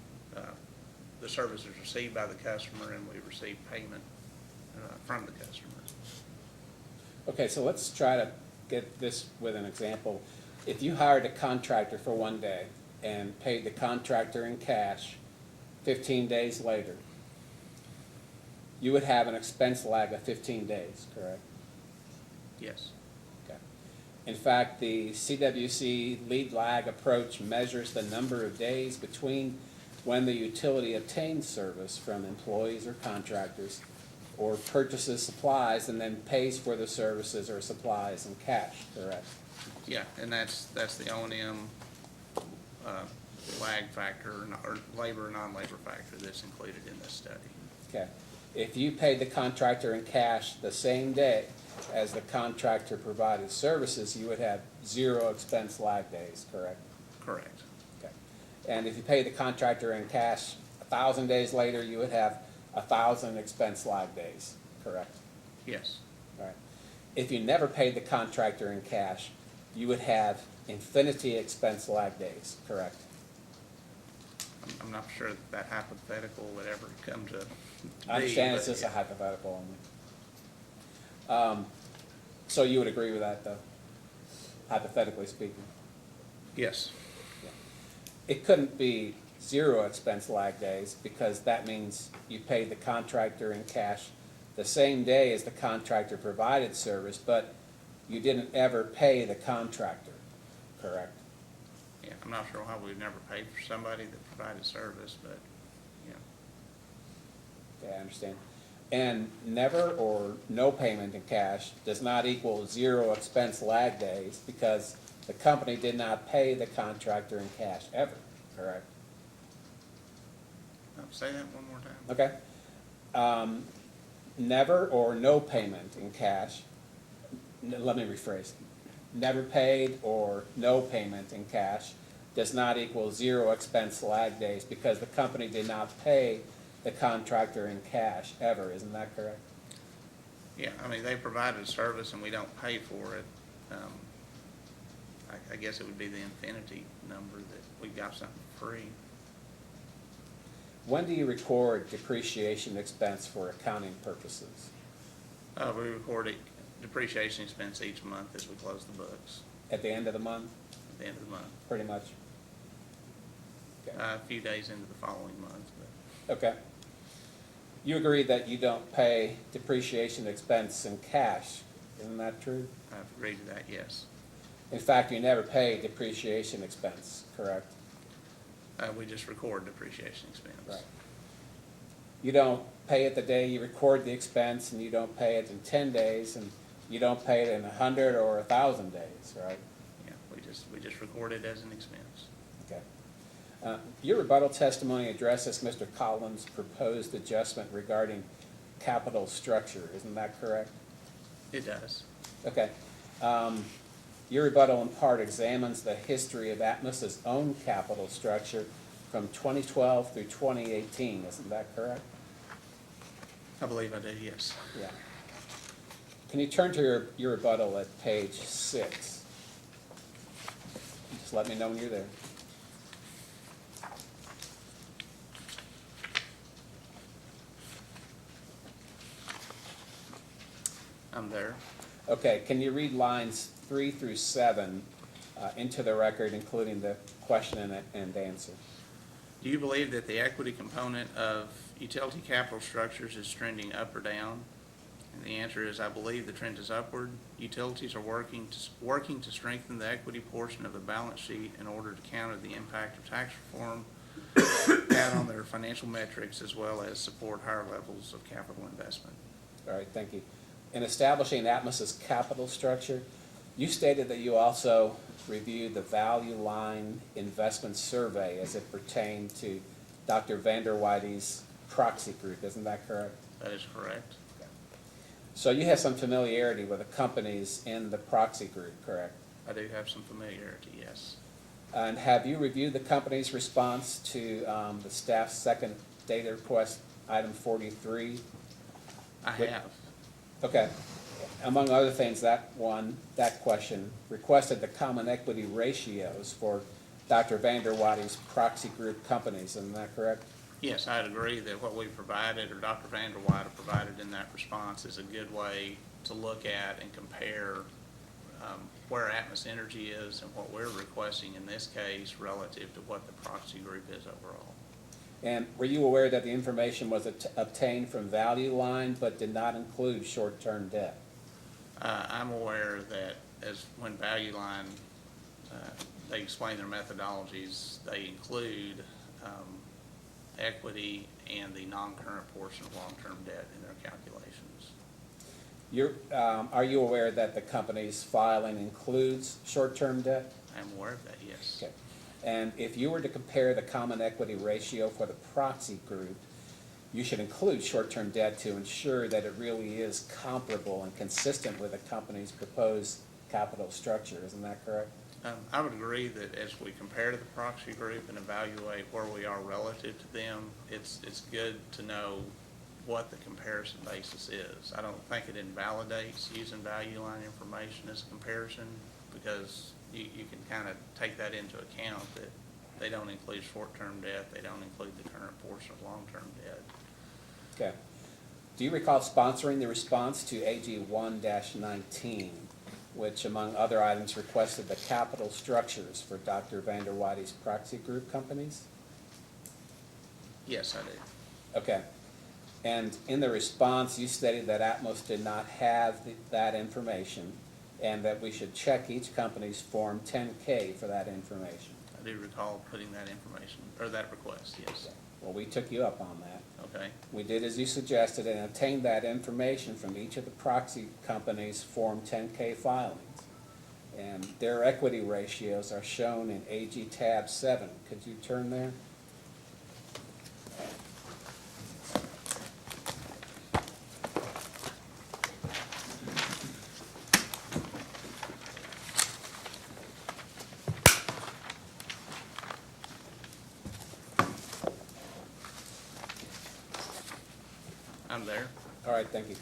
the service is received by the customer and we receive payment from the customer. Okay, so let's try to get this with an example. If you hired a contractor for one day and paid the contractor in cash 15 days later, you would have an expense lag of 15 days, correct? Yes. Okay. In fact, the CWC lead lag approach measures the number of days between when the utility obtains service from employees or contractors or purchases supplies and then pays for the services or supplies in cash, correct? Yeah, and that's the O&M lag factor or labor, non-labor factor that's included in this study. Okay. If you paid the contractor in cash the same day as the contractor provided services, you would have 0 expense lag days, correct? Correct. Okay. And if you paid the contractor in cash 1,000 days later, you would have 1,000 expense lag days, correct? Yes. All right. If you never paid the contractor in cash, you would have infinity expense lag days, correct? I'm not sure that hypothetical would ever come to be. I understand it's but just a yeah. hypothetical only. So you would agree with that, though, hypothetically speaking? Yes. It couldn't be 0 expense lag days because that means you paid the contractor in cash the same day as the contractor provided service, but you didn't ever pay the contractor, correct? Yeah, I'm not sure why we've never paid for somebody that provided service, but, yeah. Okay, I understand. And never or no payment in cash does not equal 0 expense lag days because the company did not pay the contractor in cash ever, correct? Say that one more time. Okay. Never or no payment in cash, let me rephrase. Never paid or no payment in cash does not equal 0 expense lag days because the company did not pay the contractor in cash ever, isn't that correct? Yeah, I mean, they provided a service and we don't pay for it. I guess it would be the infinity number that we got something free. When do you record depreciation expense for accounting purposes? We record depreciation expense each month as we close the books At the end of the month, at the end of the month. pretty much? Okay. A few days into the following month, but Okay. You agree that you don't pay depreciation expense in cash, isn't that true? I've agreed to that, yes. In fact, you never pay depreciation expense, correct? We just record depreciation expense. Right. You don't pay it the day you record the expense, and you don't pay it in 10 days, and you don't pay it in 100 or 1,000 days, right? Yeah, we just record it as an expense. Okay. Your rebuttal testimony addresses Mr. Collins' proposed adjustment regarding capital structure, isn't that correct? It does. Okay. Your rebuttal in part examines the history of Atmos's own capital structure from 2012 through 2018, isn't that correct? I believe I do, yes. Yeah. Can you turn to your rebuttal at page 6? Just let me know when you're there. I'm there. Okay, can you read lines 3 through 7 into the record, including the question and answer? Do you believe that the equity component of utility capital structures is trending up or down? And the answer is, I believe the trend is upward. Utilities are working to strengthen the equity portion of the balance sheet in order to counter the impact of tax reform had on their financial metrics, as well as support higher levels of capital investment. All right, thank you. In establishing Atmos's capital structure, you stated that you also reviewed the value line investment survey as it pertained to Dr. Vander Whitey's proxy group, isn't that correct? That is correct. So you have some familiarity with the companies in the proxy group, correct? I do have some familiarity, yes. And have you reviewed the company's response to the staff's second data request item 43? I Wait. have. Okay. Among other things, that question requested the common equity ratios for Dr. Vanderwady's proxy group companies, isn't that correct? Yes, I'd agree that what we provided, or Dr. Vanderwater provided in that response, is a good way to look at and compare where Atmos Energy is and what we're requesting in this case relative to what the proxy group is overall. And were you aware that the information was obtained from Value Line but did not include short-term debt? I'm aware that when Value Line, they explain their methodologies, they include equity and the non-current portion of long-term debt in their calculations. Are you aware that the company's filing includes short-term debt? I'm aware of that, yes. Okay. And if you were to compare the common equity ratio for the proxy group, you should include short-term debt to ensure that it really is comparable and consistent with the company's proposed capital structure. Isn't that correct? I would agree that as we compare to the proxy group and evaluate where we are relative to them, it's good to know what the comparison basis is. I don't think it invalidates using Value Line information as a comparison, because you can kind of take that into account, that they don't include short-term debt, they don't include the current portion of long-term debt. Okay. Do you recall sponsoring the response to AG 1-19, which among other items requested the capital structures for Dr. Vanderwady's proxy group companies? Yes, I do. Okay. And in the response, you stated that Atmos did not have that information and that we should check each company's Form 10-K for that information. I do recall putting that information, or that request, yes. Well, we took you up on that. Okay. We did as you suggested and obtained that information from each of the proxy companies' Form 10-K filings. And their equity ratios are shown in AG tab 7. Could you turn there? I'm there. All right, thank you.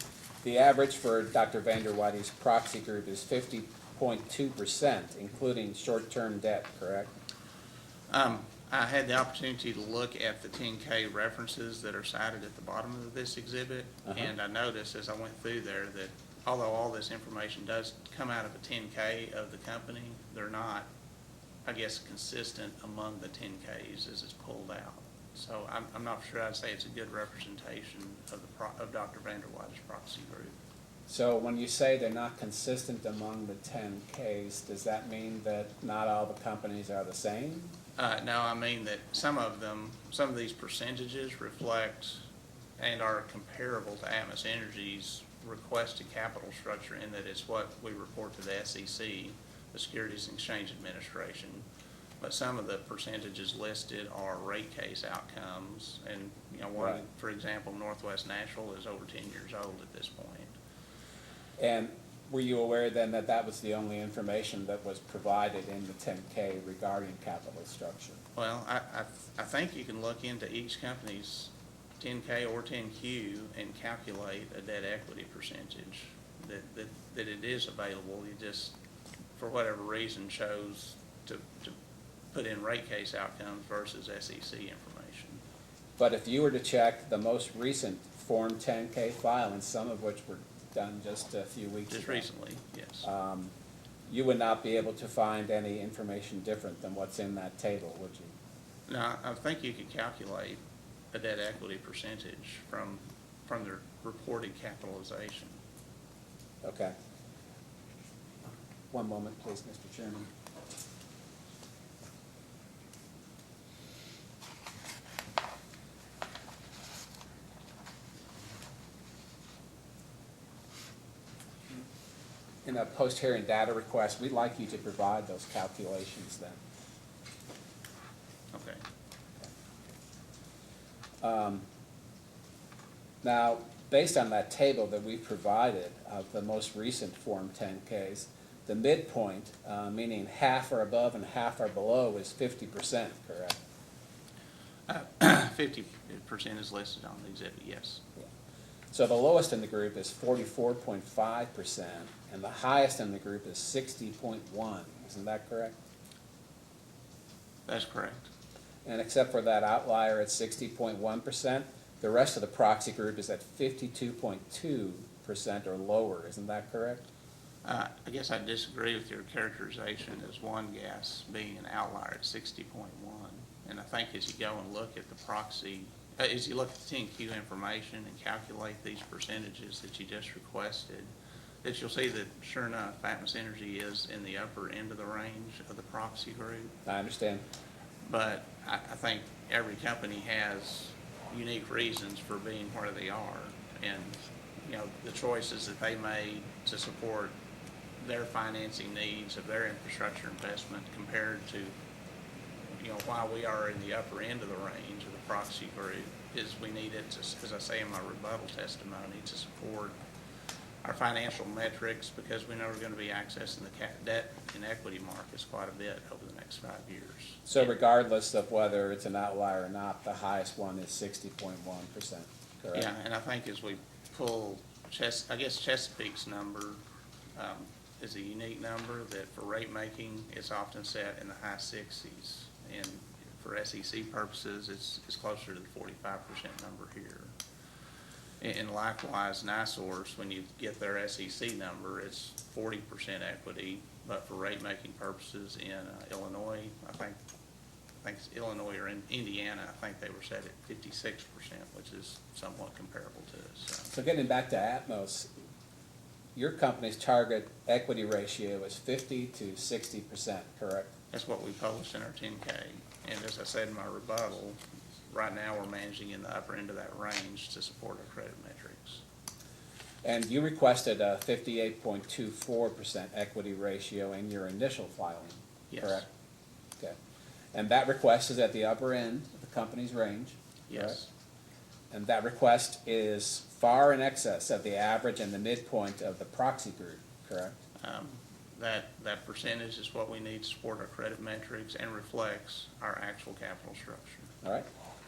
The average for Dr. Vanderwady's proxy group is 50.2%, including short-term debt, correct? I had the opportunity to look at the 10K references that are cited at the bottom of this exhibit, and I noticed as I went through there that although all this information does come out of a 10K of the company, they're not, I guess, consistent among the 10Ks as it's pulled out. So I'm not sure I'd say it's a good representation of Dr. Vanderwater's proxy group. So when you say they're not consistent among the 10Ks, does that mean that not all the companies are the same? No, I mean that some of these percentages reflect and are comparable to Atmos Energy's requested capital structure, in that it's what we report to the SEC, the Securities and Exchange Administration. But some of the percentages listed are rate case outcomes, and one, Right. for example, Northwest Natural is over 10 years old at this point. And were you aware then that that was the only information that was provided in the 10K regarding capital structure? Well, I think you can look into each company's 10K or 10Q and calculate a debt equity percentage, that it is available. You just, for whatever reason, chose to put in rate case outcomes versus SEC information. But if you were to check the most recent Form 10K filings, some of which were done just a few weeks ago. Just recently, yes. You would not be able to find any information different than what's in that table, would you? No, I think you could calculate a debt equity percentage from the reported capitalization. Okay. One moment, please, Mr. Chairman. In a post-hearing data request, we'd like you to provide those calculations then. Okay. Now, based on that table that we provided of the most recent Form 10Ks, the midpoint, meaning half are above and half are below, is 50%, correct? 50% is listed on the exhibit, yes. So the lowest in the group is 44.5%, and the highest in the group is 60.1. Isn't that correct? That's correct. And except for that outlier at 60.1%, the rest of the proxy group is at 52.2% or lower. Isn't that correct? I guess I disagree with your characterization as one gas being an outlier at 60.1. And I think as you go and look at the proxy, as you look at the 10Q information and calculate these percentages that you just requested, that you'll see that sure enough, Atmos Energy is in the upper end of the range of the proxy group. I understand. But I think every company has unique reasons for being where they are. And, you know, the choices that they made to support their financing needs of their infrastructure investment compared to, you know, why we are in the upper end of the range of the proxy group is we need it to, as I say in my rebuttal testimony, to support our financial metrics because we know we're going to be accessing the debt and equity markets quite a bit over the next 5 years. So regardless of whether it's an outlier or not, the highest one is 60.1%, correct? Yeah, and I think as we pull, I guess Chesapeake's number is a unique number that for rate making, it's often set in the high 60s. And for SEC purposes, it's closer to the 45% number here. And likewise, NiSource, when you get their SEC number, it's 40% equity, but for rate making purposes in Illinois, I think it's Illinois or in Indiana, I think they were set at 56%, which is somewhat comparable to us. So getting back to Atmos, your company's target equity ratio is 50 to 60%, correct? That's what we published in our 10K. And as I said in my rebuttal, right now we're managing in the upper end of that range to support our credit metrics. And you requested a 58.24% equity ratio in your initial filing, Yes. correct? Okay. And that request is at the upper end of the company's range? Yes. correct? And that request is far in excess of the average and the midpoint of the proxy group, correct? That percentage is what we need to support our credit metrics and reflects our actual capital structure. All right.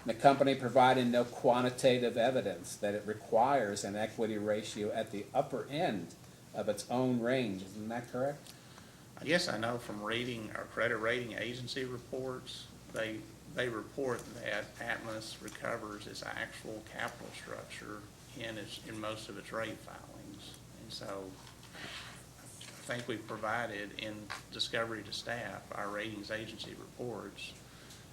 The company provided no quantitative evidence that it requires an equity ratio at the upper end of its own range. Isn't that correct? I guess I know from reading our credit rating agency reports, they report that Atmos recovers its actual capital structure in most of its rate filings. And so I think we provided in discovery to staff our ratings agency reports,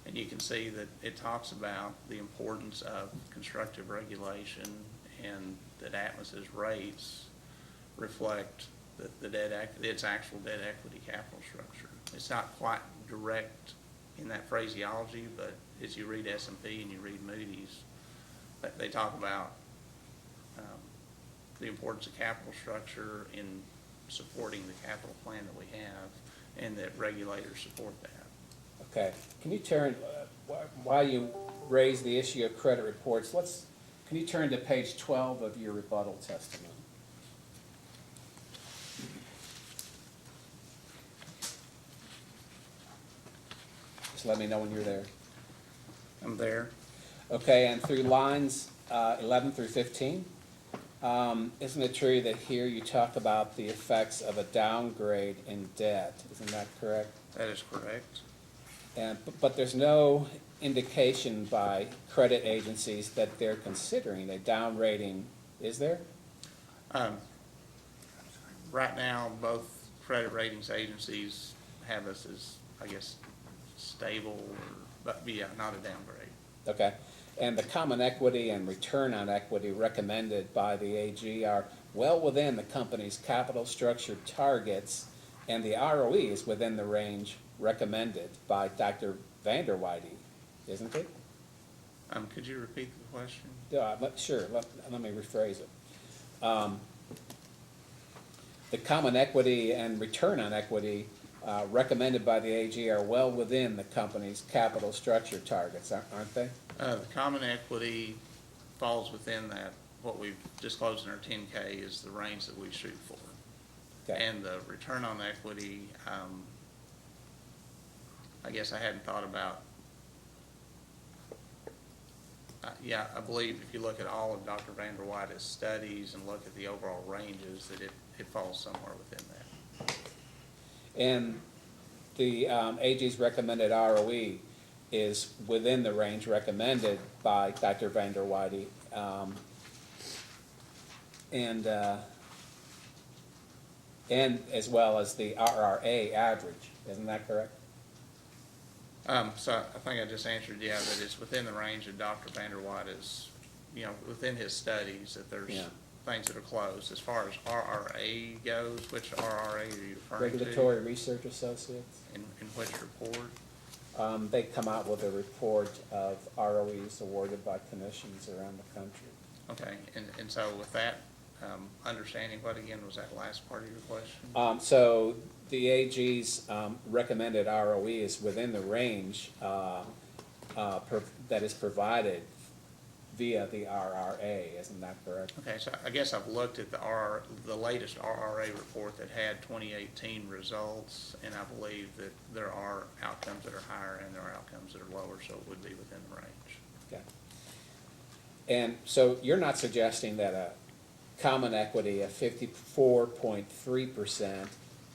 and you can see that it talks about the importance of constructive regulation and that Atmos's rates reflect its actual debt equity capital structure. It's not quite direct in that phraseology, but as you read S&P and you read Moody's, they talk about the importance of capital structure in supporting the capital plan that we have, and that regulators support that. Okay. Can you turn, while you raise the issue of credit reports, can you turn to page 12 of your rebuttal testimony? Just let me know when you're there. I'm there. Okay, and through lines 11 through 15, isn't it true that here you talk about the effects of a downgrade in debt? Isn't that correct? That is correct. But there's no indication by credit agencies that they're considering a down rating, is there? Right now, both credit ratings agencies have us as, I guess, stable, but yeah, not a downgrade. Okay. And the common equity and return on equity recommended by the AG are well within the company's capital structure targets, and the ROE is within the range recommended by Dr. Vanderweide, isn't it? Could you repeat the question? Sure, let me rephrase it. The common equity and return on equity recommended by the AG are well within the company's capital structure targets, aren't they? The common equity falls within that. What we've disclosed in our 10K is the range that we shoot for. Okay. And the return on equity, I guess I hadn't thought about Yeah, I believe if you look at all of Dr. Vanderwhite's studies and look at the overall ranges, that it falls somewhere within that. And the AG's recommended ROE is within the range recommended by Dr. Vanderwhite, and as well as the RRA average, isn't that correct? So I think I just answered, yeah, that it's within the range of Dr. Vanderwhite's, within his studies, that there's Yeah. things that are close. As far as RRA goes, which RRA are you referring to? Regulatory Research Associates. In which report? They come out with a report of ROEs awarded by commissions around the country. Okay, and so with that understanding, what again was that last part of your question? So the AG's recommended ROE is within the range that is provided via the RRA, isn't that correct? Okay, so I guess I've looked at the latest RRA report that had 2018 results, and I believe that there are outcomes that are higher and there are outcomes that are lower, so it would be within the range. Okay. And so you're not suggesting that a common equity of 54.3%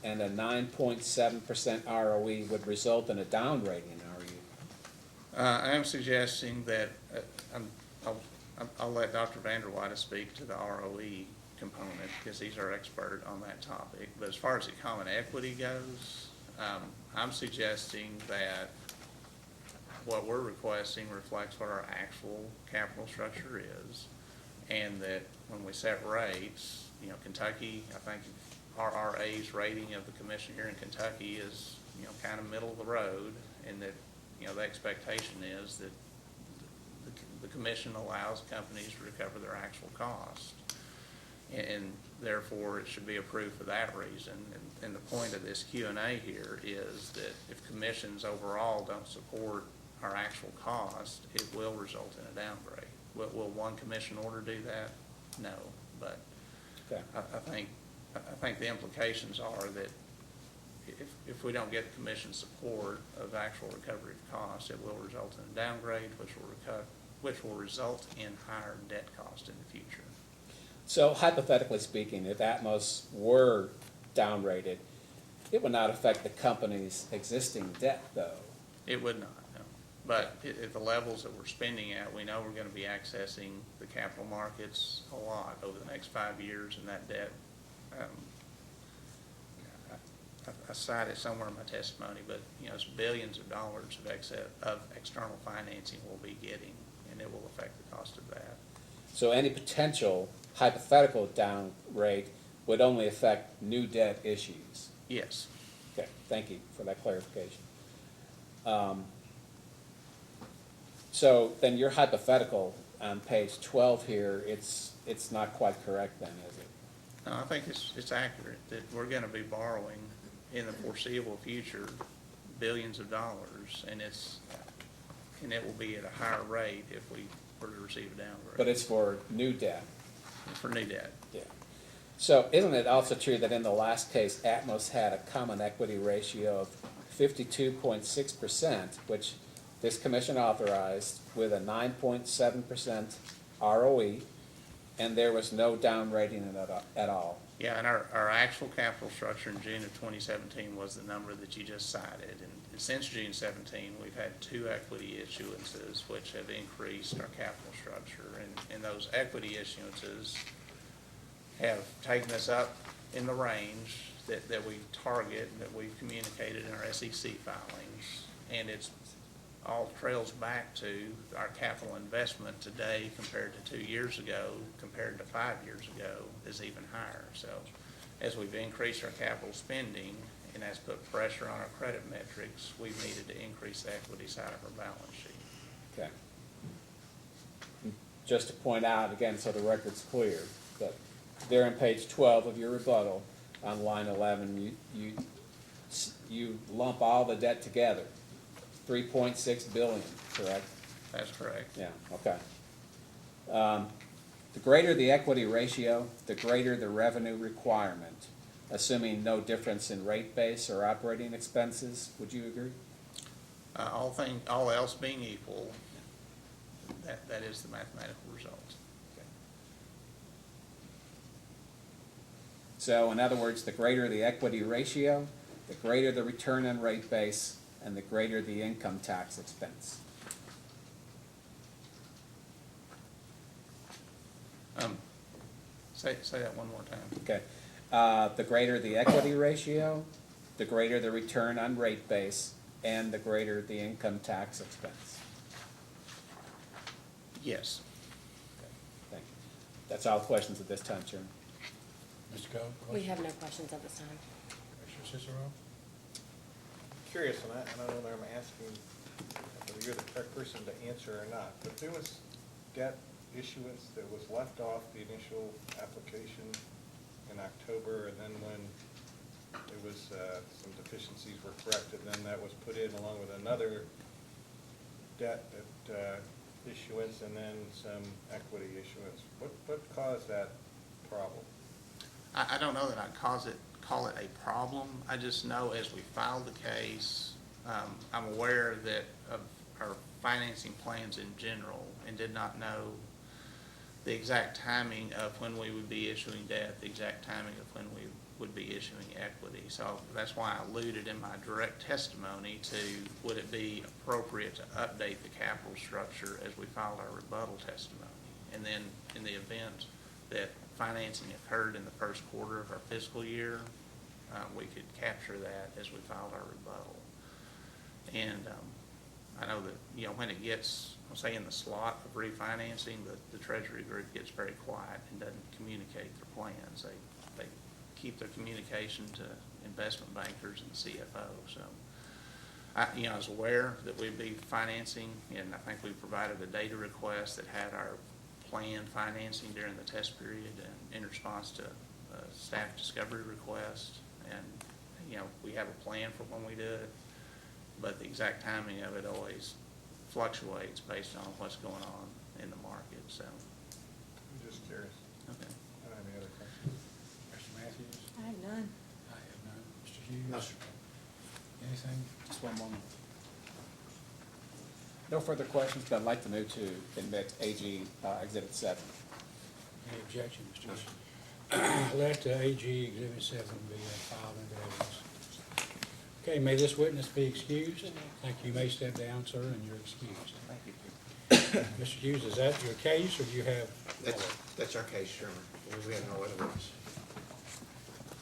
and a 9.7% ROE would result in a down rating, are you? I am suggesting that, I'll let Dr. Vanderwhite speak to the ROE component, because he's our expert on that topic. But as far as the common equity goes, I'm suggesting that what we're requesting reflects what our actual capital structure is, and that when we set rates, Kentucky, I think RRA's rating of the commission here in Kentucky is, kind of middle of the road, and that, the expectation is that the commission allows companies to recover their actual cost. And therefore, it should be approved for that reason. And the point of this Q&A here is that if commissions overall don't support our actual cost, it will result in a downgrade. Will one commission order do that? No, but Okay. I think the implications are that if we don't get the commission support of actual recovery of costs, it will result in a downgrade, which will result in higher debt cost in the future. So hypothetically speaking, if Atmos were downrated, it would not affect the company's existing debt, though. It would not, no. But at the levels that we're spending at, we know we're going to be accessing the capital markets a lot over the next 5 years, and that debt, I cited somewhere in my testimony, but it's billions of dollars of external financing we'll be getting, and it will affect the cost of that. So any potential hypothetical down rate would only affect new debt issues. Yes. Okay, thank you for that clarification. So then your hypothetical on page 12 here, it's not quite correct then, is it? No, I think it's accurate that we're going to be borrowing in the foreseeable future billions of dollars, and it will be at a higher rate if we were to receive a downgrade. But it's for new debt. For new debt. Yeah. So isn't it also true that in the last case, Atmos had a common equity ratio of 52.6%, which this commission authorized with a 9.7% ROE, and there was no down rating at all? Yeah, and our actual capital structure in June of 2017 was the number that you just cited. And since June 17, we've had 2 equity issuances which have increased our capital structure. And those equity issuances have taken us up in the range that we target, that we've communicated in our SEC filings. And it's all trails back to our capital investment today compared to 2 years ago, compared to 5 years ago, is even higher. So as we've increased our capital spending and has put pressure on our credit metrics, we've needed to increase the equity side of our balance sheet. Okay. Just to point out, again, so the record's clear, that there on page 12 of your rebuttal, on line 11, you lump all the debt together, $3.6 billion, correct? That's correct. Yeah, okay. The greater the equity ratio, the greater the revenue requirement, assuming no difference in rate base or operating expenses. Would you agree? All else being equal, that is the mathematical result. So in other words, the greater the equity ratio, the greater the return on rate base, and the greater the income tax expense. Say that one more time. Okay. The greater the equity ratio, the greater the return on rate base, and the greater the income tax expense. Yes. Okay, thank you. That's all the questions at this time, Chairman. Mr. Cole? We have no questions at this time. Commissioner Cicero? Curious, and I don't know whether I'm asking whether you're the correct person to answer or not, but there was debt issuance that was left off the initial application in October, and then when there was some deficiencies were corrected, then that was put in along with another debt issuance and then some equity issuance. What caused that problem? I don't know that I'd call it a problem. I just know as we filed the case, I'm aware that of our financing plans in general and did not know the exact timing of when we would be issuing debt, the exact timing of when we would be issuing equity. So that's why I alluded in my direct testimony to would it be appropriate to update the capital structure as we filed our rebuttal testimony. And then in the event that financing occurred in the first quarter of our fiscal year, we could capture that as we filed our rebuttal. And I know that, when it gets, I'll say in the slot of refinancing, the Treasury group gets very quiet and doesn't communicate their plans. They keep their communication to investment bankers and the CFO. So, I was aware that we'd be financing, and I think we provided a data request that had our planned financing during the test period and in response to a staff discovery request. And, we have a plan for when we do it, but the exact timing of it always fluctuates based on what's going on in the market, so. I'm just curious. Okay. I don't have any other questions. Mr. Matthews? I have none. I have none. Mr. Hughes? No, sir. Anything? Just one moment. No further questions, but I'd like to move to admit AG Exhibit 7. Any objection, Mr. Hughes? Let AG Exhibit 7 be filed into evidence. Okay, may this witness be excused? Thank you. You may step down, sir, and you're excused. Thank you. Mr. Hughes, is that your case, or do you have more? That's our case, Chairman. We have no other witness.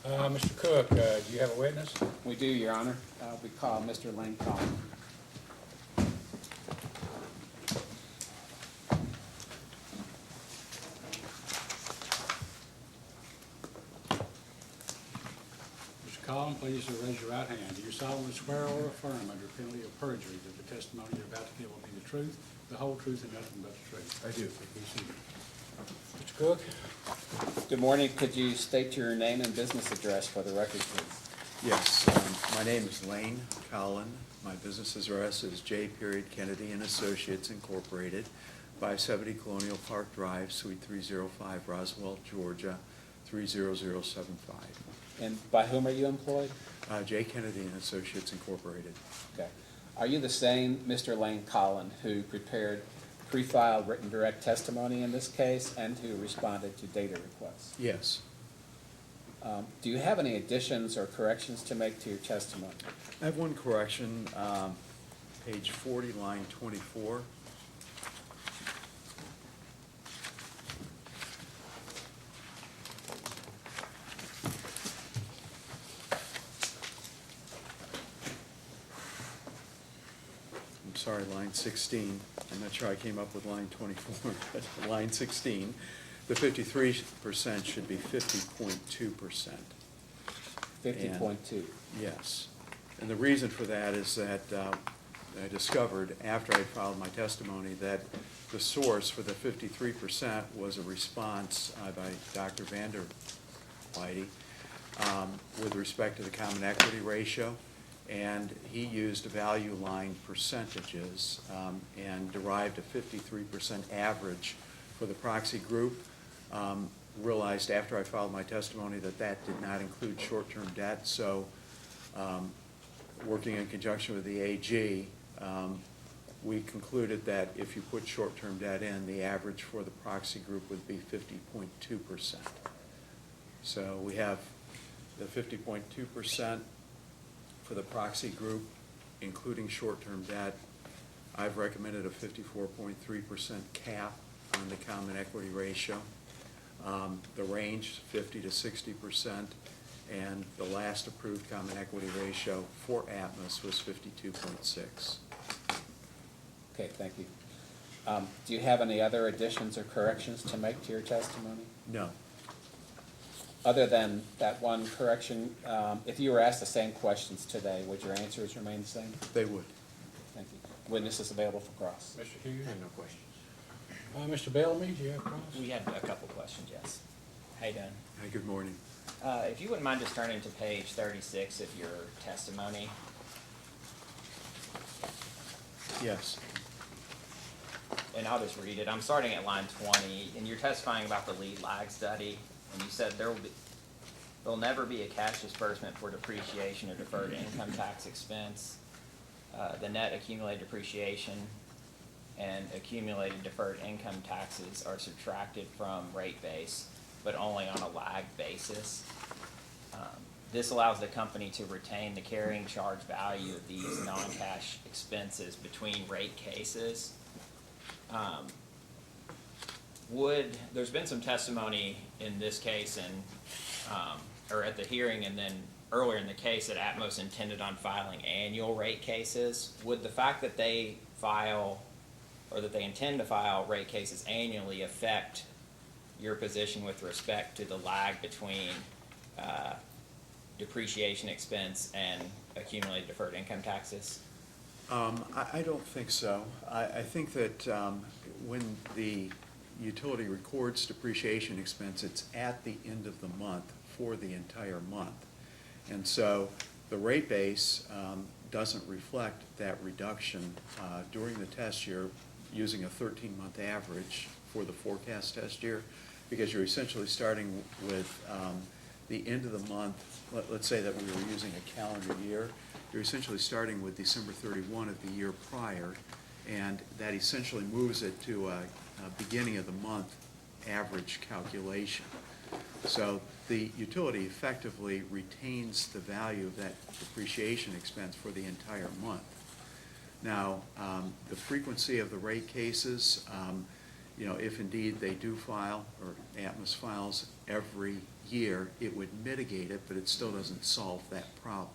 Mr. Cook, do you have a witness? We do, Your Honor. We call Mr. Lane Collin. Mr. Collin, please raise your right hand. Do you solemnly swear or affirm under penalty of perjury that the testimony you're about to give will be the truth, the whole truth, and nothing but the truth? I do. Be seated. Mr. Cook? Good morning. Could you state your name and business address for the record, please? Yes, my name is Lane Collin. My business address is J. Kennedy and Associates Incorporated, 570 Colonial Park Drive, Suite 305, Roswell, Georgia, 30075. And by whom are you employed? J. Kennedy and Associates Incorporated. Okay. Are you the same Mr. Lane Collin who prepared pre-filed written direct testimony in this case and who responded to data requests? Yes. Do you have any additions or corrections to make to your testimony? I have one correction, page 40, line 24. I'm sorry, line 16. I'm not sure I came up with line 24, but line 16. The 53% should be 50.2%. 50.2. Yes. And the reason for that is that I discovered after I filed my testimony that the source for the 53% was a response by Dr. Vander Whitey with respect to the common equity ratio. And he used value line percentages and derived a 53% average for the proxy group. Realized after I filed my testimony that that did not include short-term debt, so working in conjunction with the AG, we concluded that if you put short-term debt in, the average for the proxy group would be 50.2%. So we have the 50.2% for the proxy group, including short-term debt. I've recommended a 54.3% cap on the common equity ratio. The range, 50 to 60%, and the last approved common equity ratio for Atmos was 52.6. Okay, thank you. Do you have any other additions or corrections to make to your testimony? No. Other than that one correction, if you were asked the same questions today, would your answers remain the same? They would. Thank you. Witness is available for cross. Mr. Hughes? I have no questions. Mr. Bellamy, do you have cross? We had a couple questions, yes. How you doing? Hi, good morning. If you wouldn't mind just turning to page 36 of your testimony. Yes. And I'll just read it. I'm starting at line 20, and you're testifying about the lead lag study, and you said there'll never be a cash disbursement for depreciation or deferred income tax expense. The net accumulated depreciation and accumulated deferred income taxes are subtracted from rate base, but only on a lag basis. This allows the company to retain the carrying charge value of these non-cash expenses between rate cases. There's been some testimony in this case and, or at the hearing and then earlier in the case that Atmos intended on filing annual rate cases. Would the fact that they file, or that they intend to file rate cases annually affect your position with respect to the lag between depreciation expense and accumulated deferred income taxes? I don't think so. I think that when the utility records depreciation expense, it's at the end of the month for the entire month. And so the rate base doesn't reflect that reduction during the test year using a 13-month average for the forecast test year, because you're essentially starting with the end of the month. Let's say that we were using a calendar year. You're essentially starting with December 31 of the year prior, and that essentially moves it to a beginning of the month average calculation. So the utility effectively retains the value of that depreciation expense for the entire month. Now, the frequency of the rate cases, if indeed they do file, or Atmos files every year, it would mitigate it, but it still doesn't solve that problem.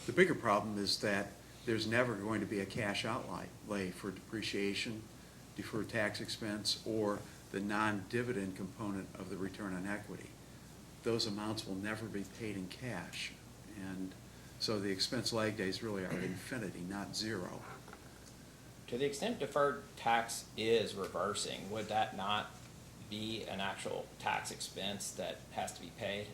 The bigger problem is that there's never going to be a cash outlay for depreciation, deferred tax expense, or the non-dividend component of the return on equity. Those amounts will never be paid in cash. And so the expense lag days really are infinity, not zero. To the extent deferred tax is reversing, would that not be an actual tax expense that has to be paid?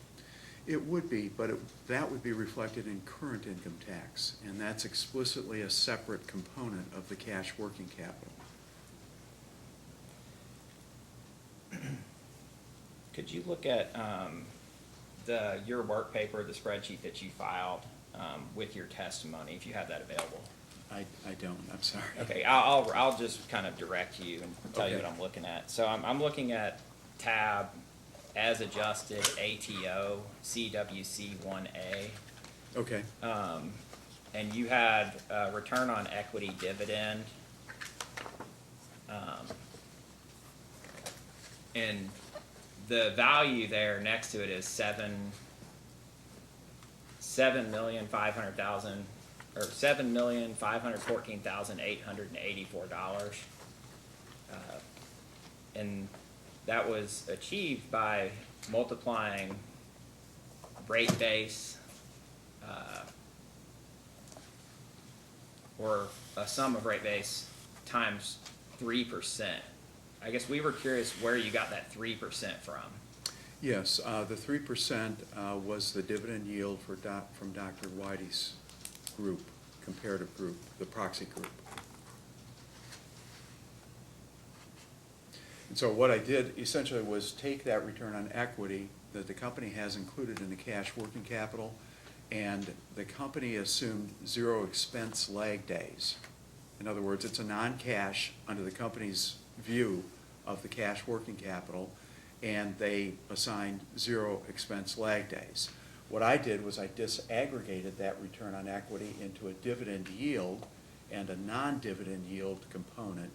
It would be, but that would be reflected in current income tax, and that's explicitly a separate component of the cash working capital. Could you look at your work paper, the spreadsheet that you filed with your testimony, if you have that available? I don't, I'm sorry. Okay, I'll just kind of direct you and tell you Okay. what I'm looking at. So I'm looking at tab as adjusted ATO CWC 1A. Okay. And you had return on equity dividend. And the value there next to it is $7,500,000 or $7,514,884. And that was achieved by multiplying rate base or a sum of rate base times 3%. I guess we were curious where you got that 3% from. Yes, the 3% was the dividend yield from Dr. Whitey's group, comparative group, the proxy group. And so what I did essentially was take that return on equity that the company has included in the cash working capital, and the company assumed 0 expense lag days. In other words, it's a non-cash under the company's view of the cash working capital, and they assigned 0 expense lag days. What I did was I disaggregated that return on equity into a dividend yield and a non-dividend yield component.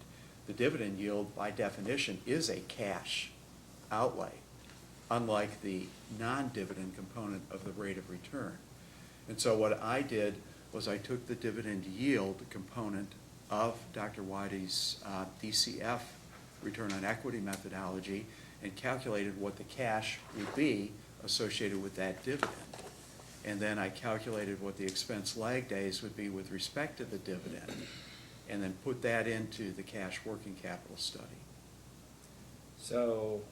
The dividend yield, by definition, is a cash outlay, unlike the non-dividend component of the rate of return. And so what I did was I took the dividend yield component of Dr. Whitey's DCF return on equity methodology and calculated what the cash would be associated with that dividend. And then I calculated what the expense lag days would be with respect to the dividend, and then put that into the cash working capital study. So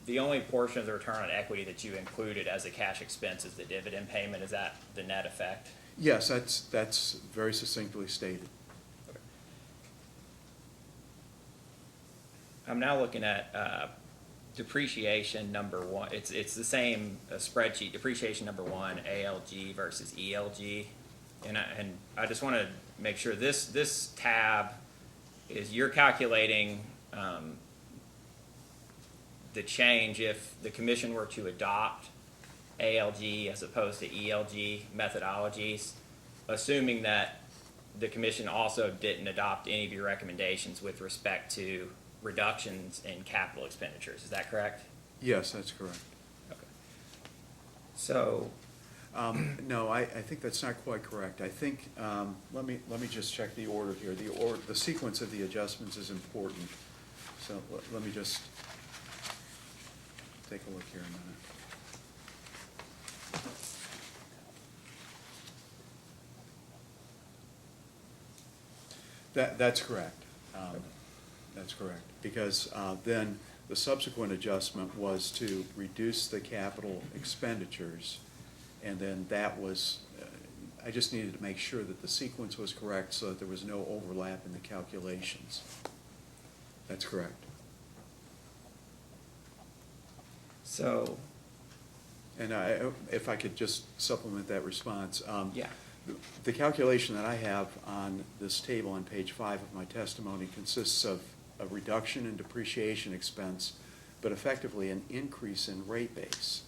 the only portion of the return on equity that you included as a cash expense is the dividend payment. Is that the net effect? Yes, that's very succinctly stated. I'm now looking at depreciation number one. It's the same spreadsheet, depreciation number one, ALG versus ELG. And I just want to make sure this tab is you're calculating the change if the commission were to adopt ALG as opposed to ELG methodologies, assuming that the commission also didn't adopt any of your recommendations with respect to reductions in capital expenditures. Is that correct? Yes, that's correct. Okay. So, No, I think that's not quite correct. I think, let me just check the order here. The sequence of the adjustments is important. So let me just take a look here a minute. That's correct. That's correct. Because then the subsequent adjustment was to reduce the capital expenditures, and then that was, I just needed to make sure that the sequence was correct so that there was no overlap in the calculations. That's correct. so, And if I could just supplement that response. yeah. The calculation that I have on this table on page 5 of my testimony consists of a reduction in depreciation expense, but effectively an increase in rate base.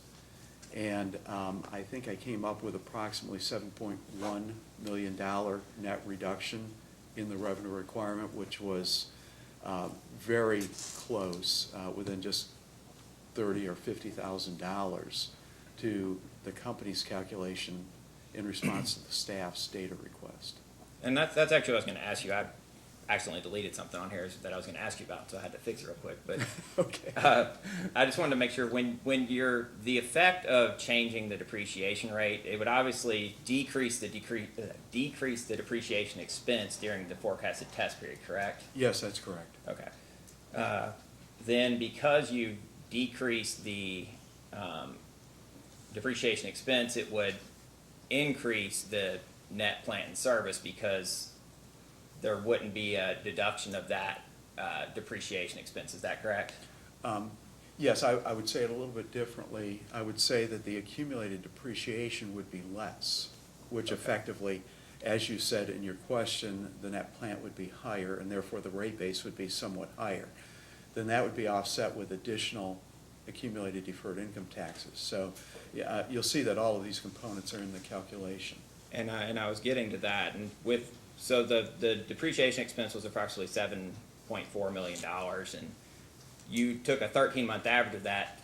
And I think I came up with approximately $7.1 million net reduction in the revenue requirement, which was very close, within just $30,000 or $50,000 to the company's calculation in response to the staff's data request. And that's actually what I was going to ask you. I accidentally deleted something on here that I was going to ask you about, so I had to fix it real quick. But Okay. I just wanted to make sure when you're the effect of changing the depreciation rate, it would obviously decrease the depreciation expense during the forecasted test period, correct? Yes, that's correct. Okay. Then because you decrease the depreciation expense, it would increase the net plant and service because there wouldn't be a deduction of that depreciation expense. Is that correct? Yes, I would say it a little bit differently. I would say that the accumulated depreciation would be less, which effectively, as you said in your question, the net plant would be higher, and therefore the rate base would be somewhat higher. Then that would be offset with additional accumulated deferred income taxes. So yeah, you'll see that all of these components are in the calculation. And I was getting to that, and so the depreciation expense was approximately $7.4 million, and you took a 13-month average of that,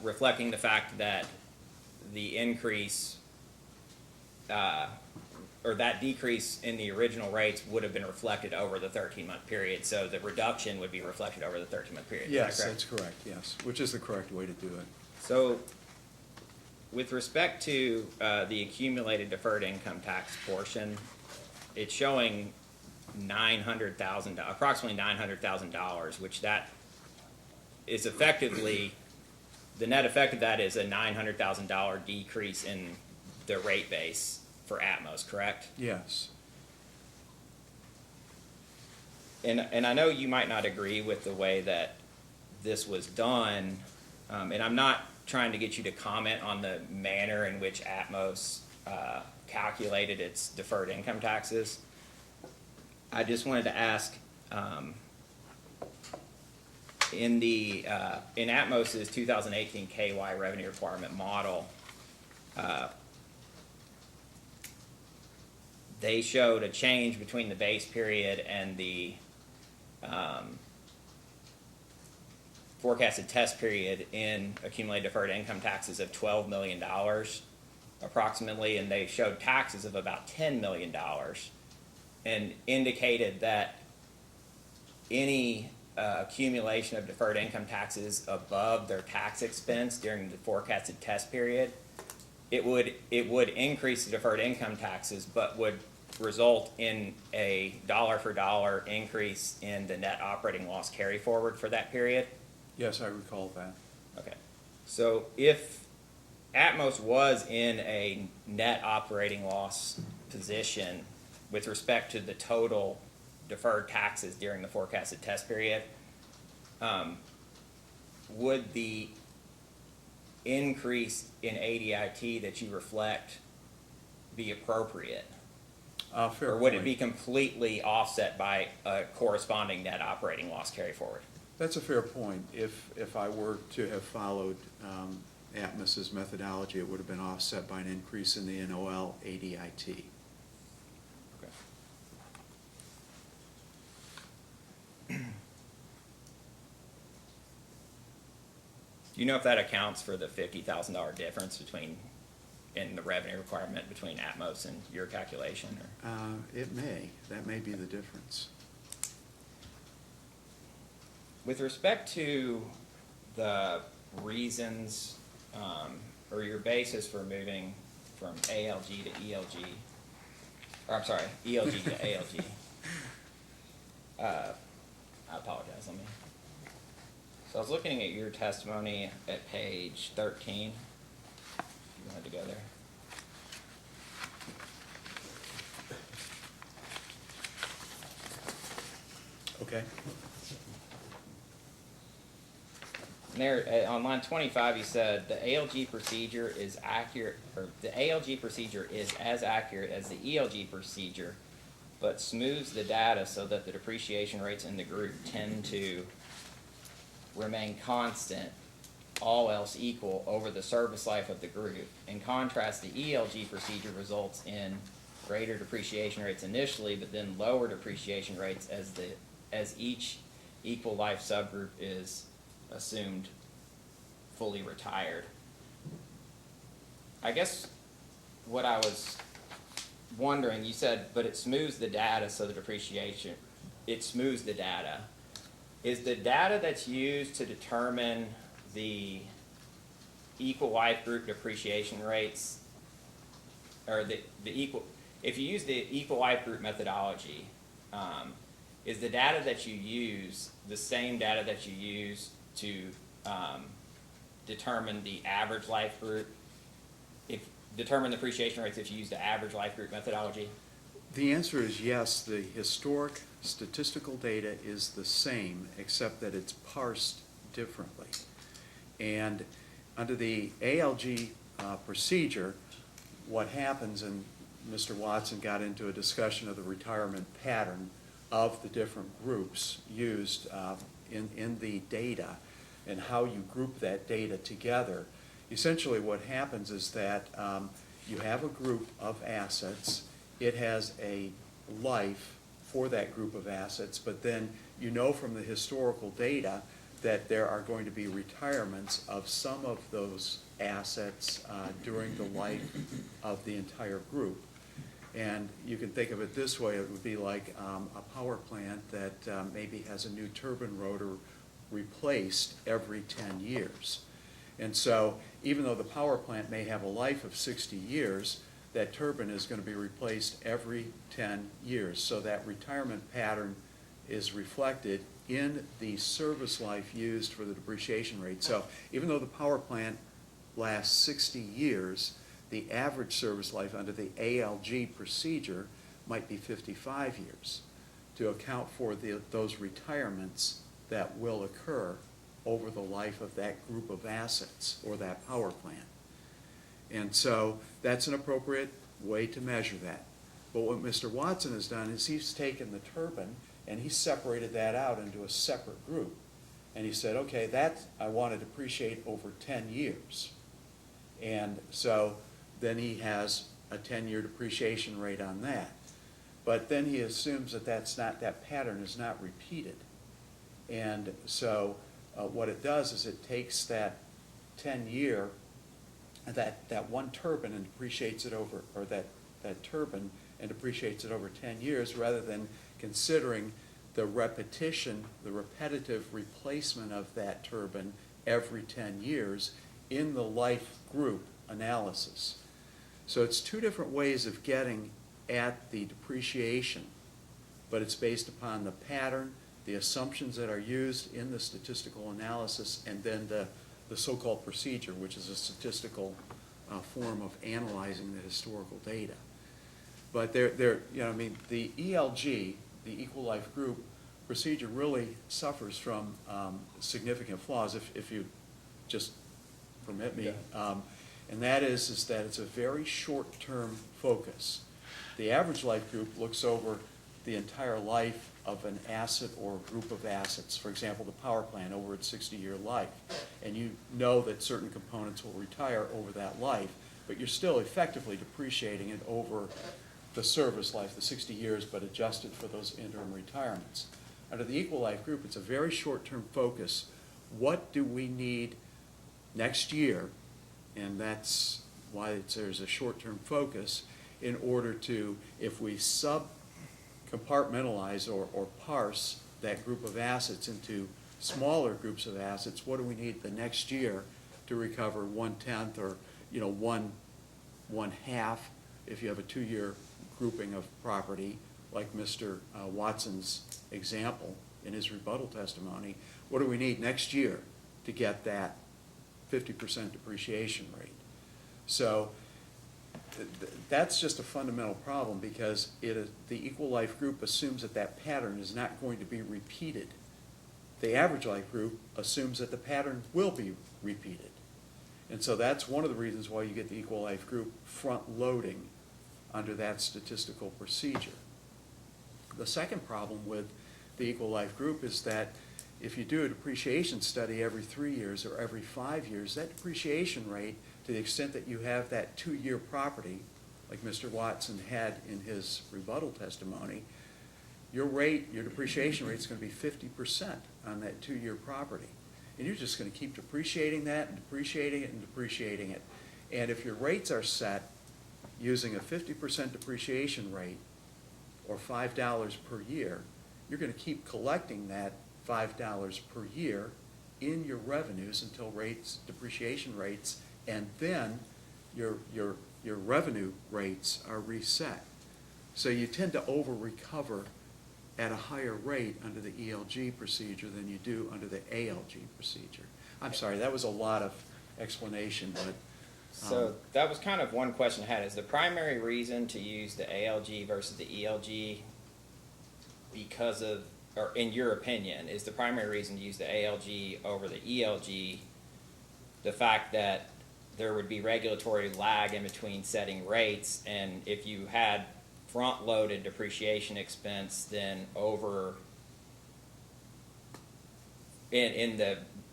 reflecting the fact that the increase or that decrease in the original rates would have been reflected over the 13-month period, so the reduction would be reflected over the 13-month period. Yes, Is that correct? that's correct, yes, which is the correct way to do it. So, with respect to the accumulated deferred income tax portion, it's showing approximately $900,000, which that is effectively, the net effect of that is a $900,000 decrease in the rate base for Atmos, correct? Yes. And I know you might not agree with the way that this was done, and I'm not trying to get you to comment on the manner in which Atmos calculated its deferred income taxes, I just wanted to ask, in Atmos's 2018 KY revenue requirement model, they showed a change between the base period and the forecasted test period in accumulated deferred income taxes of $12 million approximately, and they showed taxes of about $10 million and indicated that any accumulation of deferred income taxes above their tax expense during the forecasted test period, it would increase the deferred income taxes, but would result in a dollar for dollar increase in the net operating loss carry forward for that period. Yes, I recall that. Okay, so if Atmos was in a net operating loss position with respect to the total deferred taxes during the forecasted test period, would the increase in ADIT that you reflect be appropriate? Fair Or would it point. be completely offset by a corresponding net operating loss carry forward? That's a fair point. If I were to have followed Atmos's methodology, it would have been offset by an increase in the NOL ADIT. Okay. Do you know if that accounts for the $50,000 difference in the revenue requirement between Atmos and your calculation? Or? It may. That may be the difference. With respect to the reasons or your basis for moving from ALG to ELG, or I'm sorry, ELG to ALG, I apologize, so I was looking at your testimony at page 13. You wanted to go there. Okay. And there, on line 25, you said the ALG procedure is accurate, or the ALG procedure is as accurate as the ELG procedure, but smooths the data so that the depreciation rates in the group tend to remain constant, all else equal, over the service life of the group. In contrast, the ELG procedure results in greater depreciation rates initially, but then lower depreciation rates as each equal life subgroup is assumed fully retired. I guess what I was wondering, you said, but it smooths the data so the depreciation, it smooths the data. Is the data that's used to determine the equal life group depreciation rates, or the equal, if you use the equal life group methodology, is the data that you use the same data that you use to determine the average life group, determine depreciation rates if you use the average life group methodology? The answer is yes. The historic statistical data is the same, except that it's parsed differently. And under the ALG procedure, what happens, and Mr. Watson got into a discussion of the retirement pattern of the different groups used in the data and how you group that data together. Essentially what happens is that you have a group of assets. It has a life for that group of assets, but then you know from the historical data that there are going to be retirements of some of those assets during the life of the entire group. And you can think of it this way: it would be like a power plant that maybe has a new turbine rotor replaced every 10 years. And so even though the power plant may have a life of 60 years, that turbine is going to be replaced every 10 years. So that retirement pattern is reflected in the service life used for the depreciation rate. So even though the power plant lasts 60 years, the average service life under the ALG procedure might be 55 years to account for those retirements that will occur over the life of that group of assets or that power plant. And so that's an appropriate way to measure that. But what Mr. Watson has done is he's taken the turbine and he's separated that out into a separate group. And he said, okay, that I want to depreciate over 10 years. And so then he has a 10-year depreciation rate on that. But then he assumes that that pattern is not repeated. And so what it does is it takes that 10-year, that one turbine and depreciates it over, or that turbine and depreciates it over 10 years rather than considering the repetition, the repetitive replacement of that turbine every 10 years in the life group analysis. So it's two different ways of getting at the depreciation, but it's based upon the pattern, the assumptions that are used in the statistical analysis, and then the so-called procedure, which is a statistical form of analyzing the historical data. But the ELG, the Equal Life Group procedure, really suffers from significant flaws, if you just permit me. Yeah. And that is that it's a very short-term focus. The average life group looks over the entire life of an asset or group of assets. For example, the power plant over its 60-year life. And you know that certain components will retire over that life, but you're still effectively depreciating it over the service life, the 60 years, but adjusted for those interim retirements. Under the Equal Life Group, it's a very short-term focus. What do we need next year? And that's why there's a short-term focus, in order to, if we compartmentalize or parse that group of assets into smaller groups of assets, what do we need the next year to recover 1/10 or 1/2 if you have a 2-year grouping of property, like Mr. Watson's example in his rebuttal testimony? What do we need next year to get that 50% depreciation rate? So that's just a fundamental problem, because the Equal Life Group assumes that pattern is not going to be repeated. The Average Life Group assumes that the pattern will be repeated. And so that's one of the reasons why you get the Equal Life Group front-loading under that statistical procedure. The second problem with the Equal Life Group is that if you do a depreciation study every 3 years or every 5 years, that depreciation rate, to the extent that you have that 2-year property, like Mr. Watson had in his rebuttal testimony, your depreciation rate is going to be 50% on that 2-year property. And you're just going to keep depreciating that and depreciating it and depreciating it. And if your rates are set using a 50% depreciation rate, or $5 per year, you're going to keep collecting that $5 per year in your revenues until depreciation rates, and then your revenue rates are reset. So you tend to over-recover at a higher rate under the ELG procedure than you do under the ALG procedure. I'm sorry, that was a lot of explanation, but... So that was kind of one question I had. Is the primary reason to use the ALG versus the ELG because of, or in your opinion, is the primary reason to use the ALG over the ELG the fact that there would be regulatory lag in between setting rates, and if you had front-loaded depreciation expense, then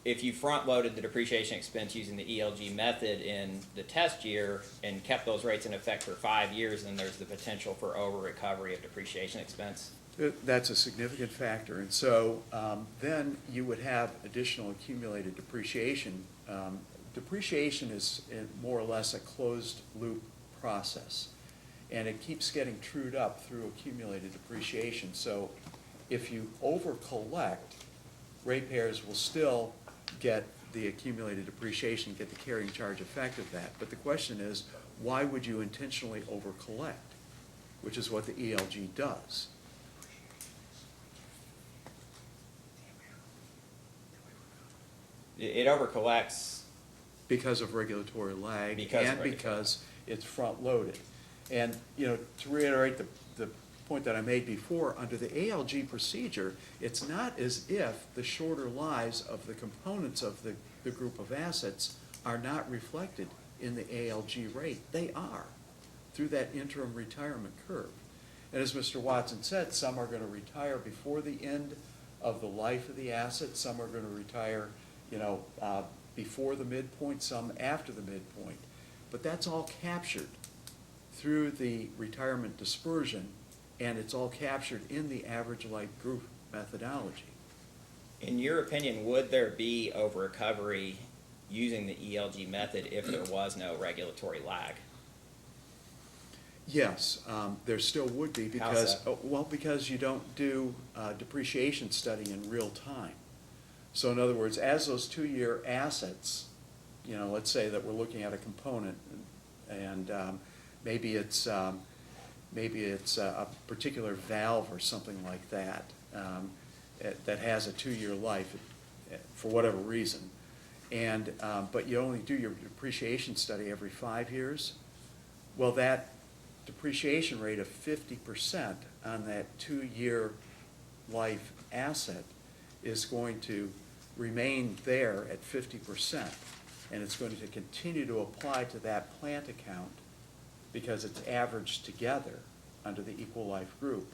if you front-loaded the depreciation expense using the ELG method in the test year and kept those rates in effect for 5 years, then there's the potential for over-recovery of depreciation expense? That's a significant factor. And so then you would have additional accumulated depreciation. Depreciation is more or less a closed-loop process, and it keeps getting trued up through accumulated depreciation. So if you over-collect, ratepayers will still get the accumulated depreciation, get the carrying charge effect of that. But the question is, why would you intentionally over-collect, which is what the ELG does? It over-collects Because of regulatory lag because it's front-loaded. And, to reiterate the point that I made before, under the ALG procedure, it's not as if the shorter lives of the components of the group of assets are not reflected in the ALG rate. They are, through that interim retirement curve. And as Mr. Watson said, some are gonna retire before the end of the life of the asset, some are gonna retire, before the midpoint, some after the midpoint. But that's all captured through the retirement dispersion, and it's all captured in the average life group methodology. In your opinion, would there be over recovery using the ELG method if there was no regulatory lag? Yes, there still would be How's because, that? because you don't do depreciation study in real time. So in other words, as those 2-year assets, let's say that we're looking at a component and maybe it's a particular valve or something like that that has a 2-year life for whatever reason. And, but you only do your depreciation study every 5 years. Well, that depreciation rate of 50% on that 2-year life asset is going to remain there at 50%. And it's going to continue to apply to that plant account because it's averaged together under the equal life group.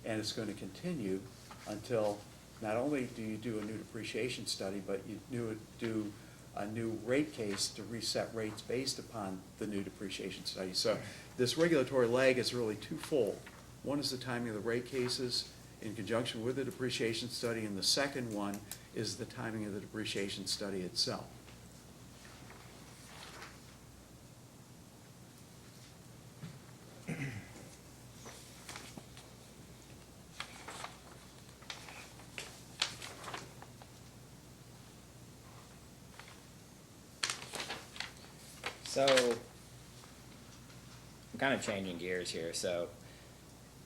And it's going to continue until not only do you do a new depreciation study, but you do a new rate case to reset rates based upon the new depreciation study. So this regulatory lag is really twofold. One is the timing of the rate cases in conjunction with the depreciation study, and the second one is the timing of the depreciation study itself. So, I'm kind of changing gears here. So,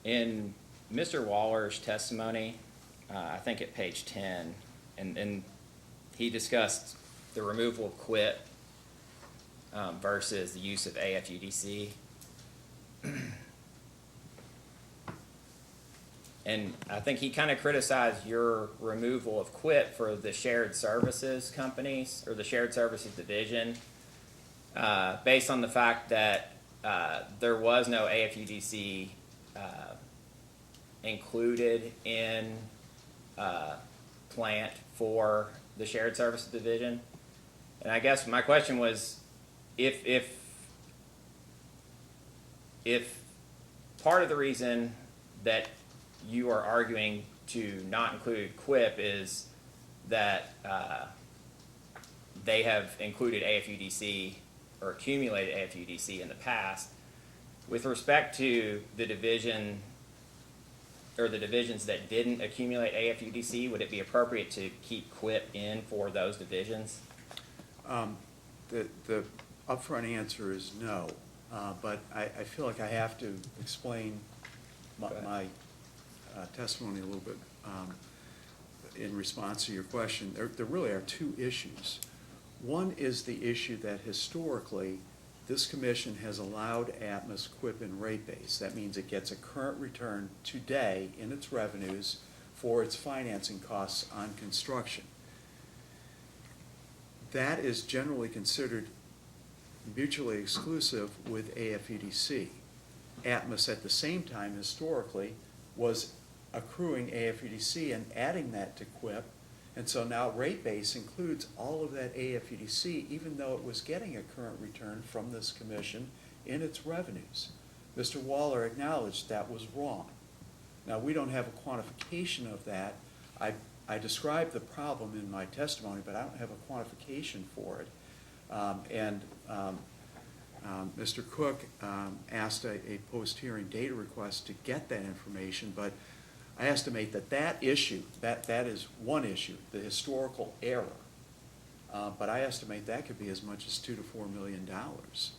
in Mr. Waller's testimony, I think at page 10, and he discussed the removal of quit versus the use of AFUDC. And I think he kind of criticized your removal of quit for the shared services companies, or the shared services division, based on the fact that there was no AFUDC included in plant for the shared services division. And I guess my question was, if part of the reason that you are arguing to not include QUIP is that they have included AFUDC or accumulated AFUDC in the past, with respect to the division or the divisions that didn't accumulate AFUDC, would it be appropriate to keep QUIP in for those divisions? The upfront answer is no, but I feel like I have to explain my testimony a little bit in response to your question. There really are two issues. One is the issue that historically this commission has allowed Atmos QUIP in rate base. That means it gets a current return today in its revenues for its financing costs on construction. That is generally considered mutually exclusive with AFUDC. Atmos at the same time historically was accruing AFUDC and adding that to QUIP, and so now rate base includes all of that AFUDC even though it was getting a current return from this commission in its revenues. Mr. Waller acknowledged that was wrong. Now, we don't have a quantification of that. I described the problem in my testimony, but I don't have a quantification for it. Mr. Cook asked a post-hearing data request to get that information, but I estimate that issue, that is one issue, the historical error. But I estimate that could be as much as $2 to $4 million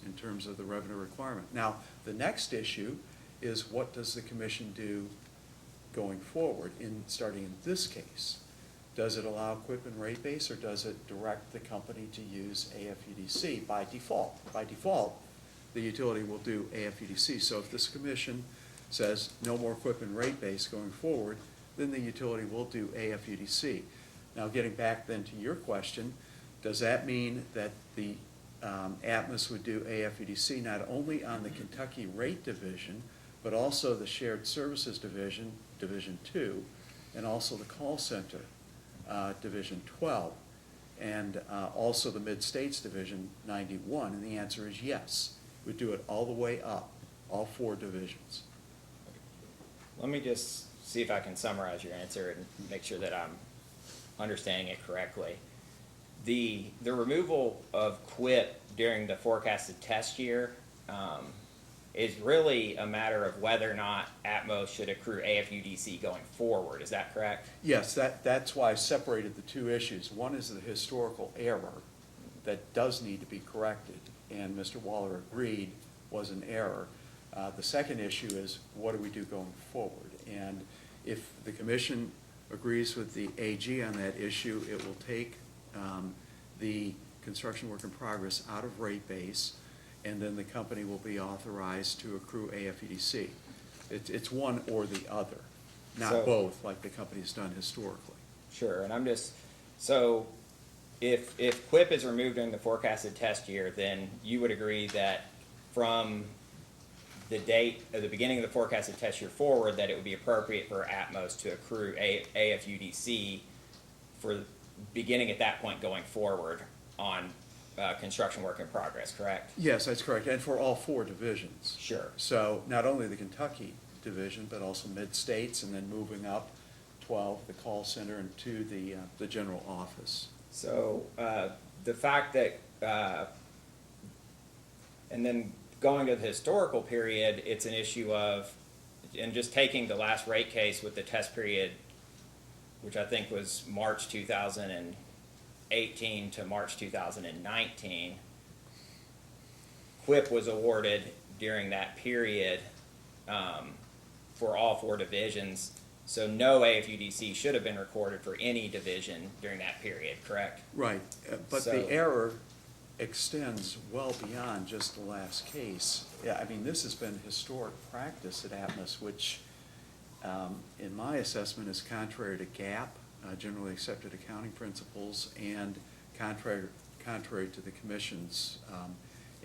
in terms of the revenue requirement. Now, the next issue is what does the commission do going forward starting in this case? Does it allow QUIP and rate base, or does it direct the company to use AFUDC by default? By default, the utility will do AFUDC. So if this commission says no more QUIP and rate base going forward, then the utility will do AFUDC. Now, getting back then to your question, does that mean that the Atmos would do AFUDC not only on the Kentucky rate division, but also the Shared Services Division, Division 2, and also the Call Center, Division 12, and also the Mid-States Division 91? And the answer is yes. We do it all the way up, all 4 divisions. Let me just see if I can summarize your answer and make sure that I'm understanding it correctly. The removal of QUIP during the forecasted test year is really a matter of whether or not Atmos should accrue AFUDC going forward. Is that correct? Yes, that's why I separated the 2 issues. One is the historical error that does need to be corrected, and Mr. Waller agreed was an error. The second issue is, what do we do going forward? And if the commission agrees with the AG on that issue, it will take the construction work in progress out of rate base, and then the company will be authorized to accrue AFUDC. It's one or the other, not So- both, like the company's done historically. Sure, and I'm just, so if QUIP is removed during the forecasted test year, then you would agree that from the date of the beginning of the forecasted test year forward, that it would be appropriate for Atmos to accrue AFUDC for beginning at that point going forward on construction work in progress, correct? Yes, that's correct, and for all 4 divisions. Sure. So not only the Kentucky division, but also Mid-States, and then moving up 12, the call center, and to the general office. So the fact that, and then going to the historical period, it's an issue of, and just taking the last rate case with the test period, which I think was March 2018 to March 2019, QUIP was awarded during that period for all 4 divisions. So no AFUDC should have been recorded for any division during that period, correct? Right, but So- the error extends well beyond just the last case. Yeah, I mean, this has been historic practice at Atmos, which, in my assessment, is contrary to GAAP, generally accepted accounting principles, and contrary to the commission's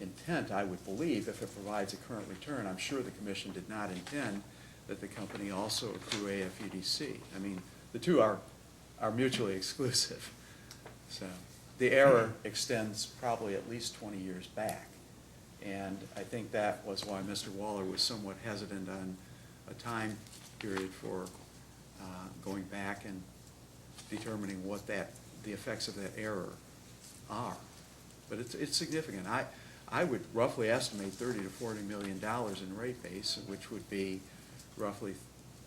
intent, I would believe, if it provides a current return. I'm sure the commission did not intend that the company also accrue AFUDC. I mean, the 2 are mutually exclusive. So the error extends probably at least 20 years back. And I think that was why Mr. Waller was somewhat hesitant on a time period for going back and determining what the effects of that error are. But it's significant. I would roughly estimate $30 to $40 million in rate base, which would be roughly,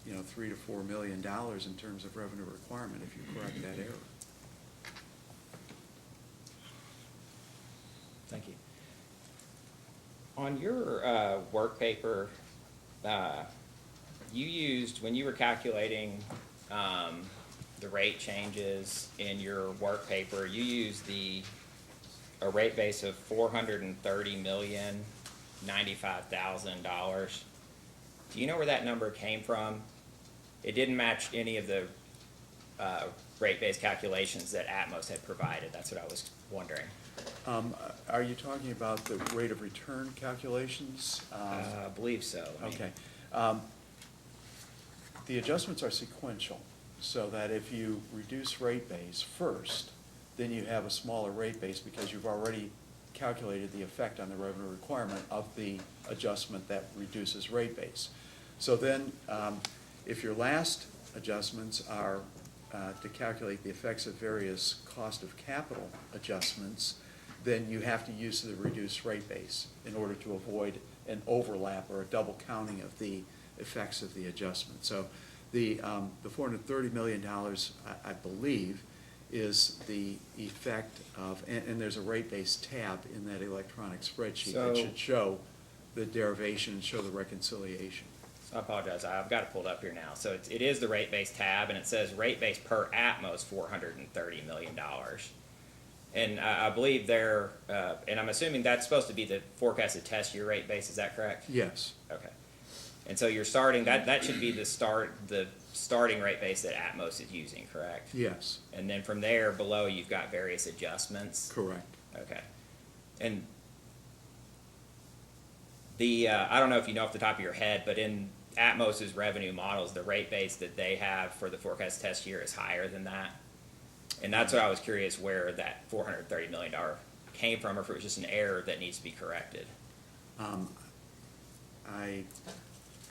$3 to $4 million in terms of revenue requirement if you correct that error. Thank you. On your work paper, you used, when you were calculating the rate changes in your work paper, you used a rate base of $430,095,000. Do you know where that number came from? It didn't match any of the rate base calculations that Atmos had provided. That's what I was wondering. Are you talking about the rate of return calculations? I believe so. Okay. The adjustments are sequential, so that if you reduce rate base first, then you have a smaller rate base because you've already calculated the effect on the revenue requirement of the adjustment that reduces rate base. So then, if your last adjustments are to calculate the effects of various cost of capital adjustments, then you have to use the reduced rate base in order to avoid an overlap or a double counting of the effects of the adjustment. So the $430 million, I believe, is the effect of, and there's a rate base tab in that electronic spreadsheet that So- should show the derivation and show the reconciliation. I apologize, I've got it pulled up here now. So it is the rate base tab, and it says rate base per Atmos, $430 million. And I believe and I'm assuming that's supposed to be the forecasted test year rate base, is that correct? Yes, Okay. And so you're starting, that should be the starting rate base that Atmos is using, correct? yes, And then from there, below, you've got various adjustments? correct. Okay. And I don't know if you know off the top of your head, but in Atmos's revenue models, the rate base that they have for the forecast test year is higher than that. And that's what I was curious where that $430 million came from, or if it was just an error that needs to be corrected.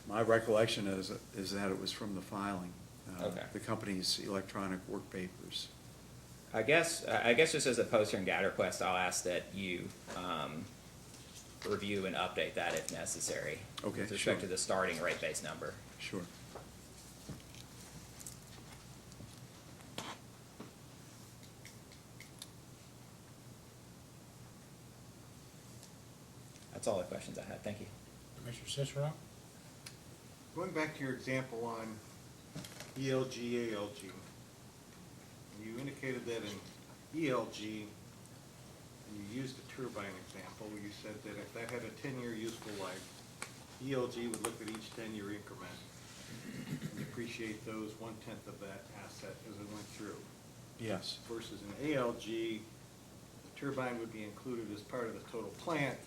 My recollection is that it was from the filing. Okay. The company's electronic work papers. I guess just as a post-hearing data request, I'll ask that you review and update that if necessary. Okay, With respect sure. to the starting rate base number. Sure. That's all the questions I had. Thank you. Commissioner Cicero? Going back to your example on ELG, ALG, you indicated that in ELG, and you used the turbine example, where you said that if that had a 10-year useful life, ELG would look at each 10-year increment and depreciate those 1/10 of that asset as it went through. Yes. Versus in ALG, the turbine would be included as part of the total plant,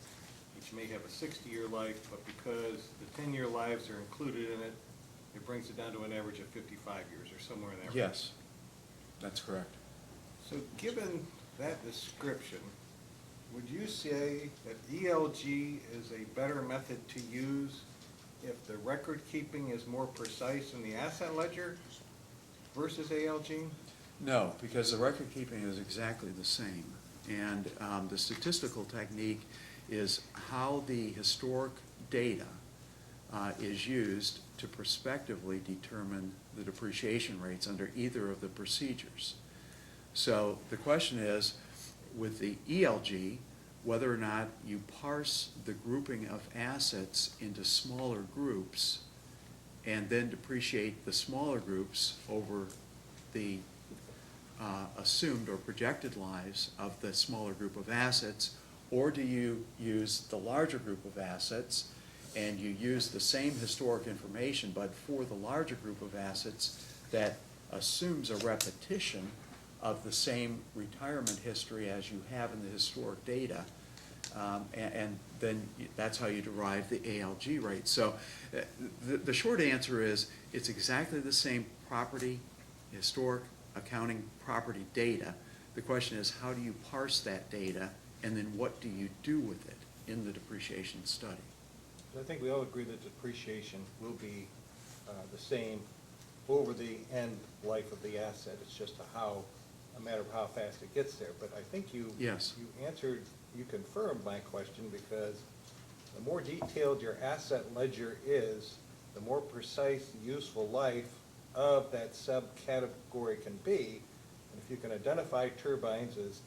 which may have a 60-year life, but because the 10-year lives are included in it, it brings it down to an average of 55 years or somewhere in that range. Yes, that's correct. So given that description, would you say that ELG is a better method to use if the record keeping is more precise in the asset ledger versus ALG? No, because the record keeping is exactly the same. And the statistical technique is how the historic data is used to prospectively determine the depreciation rates under either of the procedures. So the question is, with the ELG, whether or not you parse the grouping of assets into smaller groups and then depreciate the smaller groups over the assumed or projected lives of the smaller group of assets, or do you use the larger group of assets and you use the same historic information, but for the larger group of assets that assumes a repetition of the same retirement history as you have in the historic data, and then that's how you derive the ALG rate. So the short answer is it's exactly the same property, historic accounting property data. The question is, how do you parse that data, and then what do you do with it in the depreciation study? I think we all agree that depreciation will be the same over the end life of the asset. It's just a matter of how fast it gets there. But I think you confirmed my question, because the more detailed your asset ledger is, the more precise the useful life of that subcategory can be. And if you can identify turbines as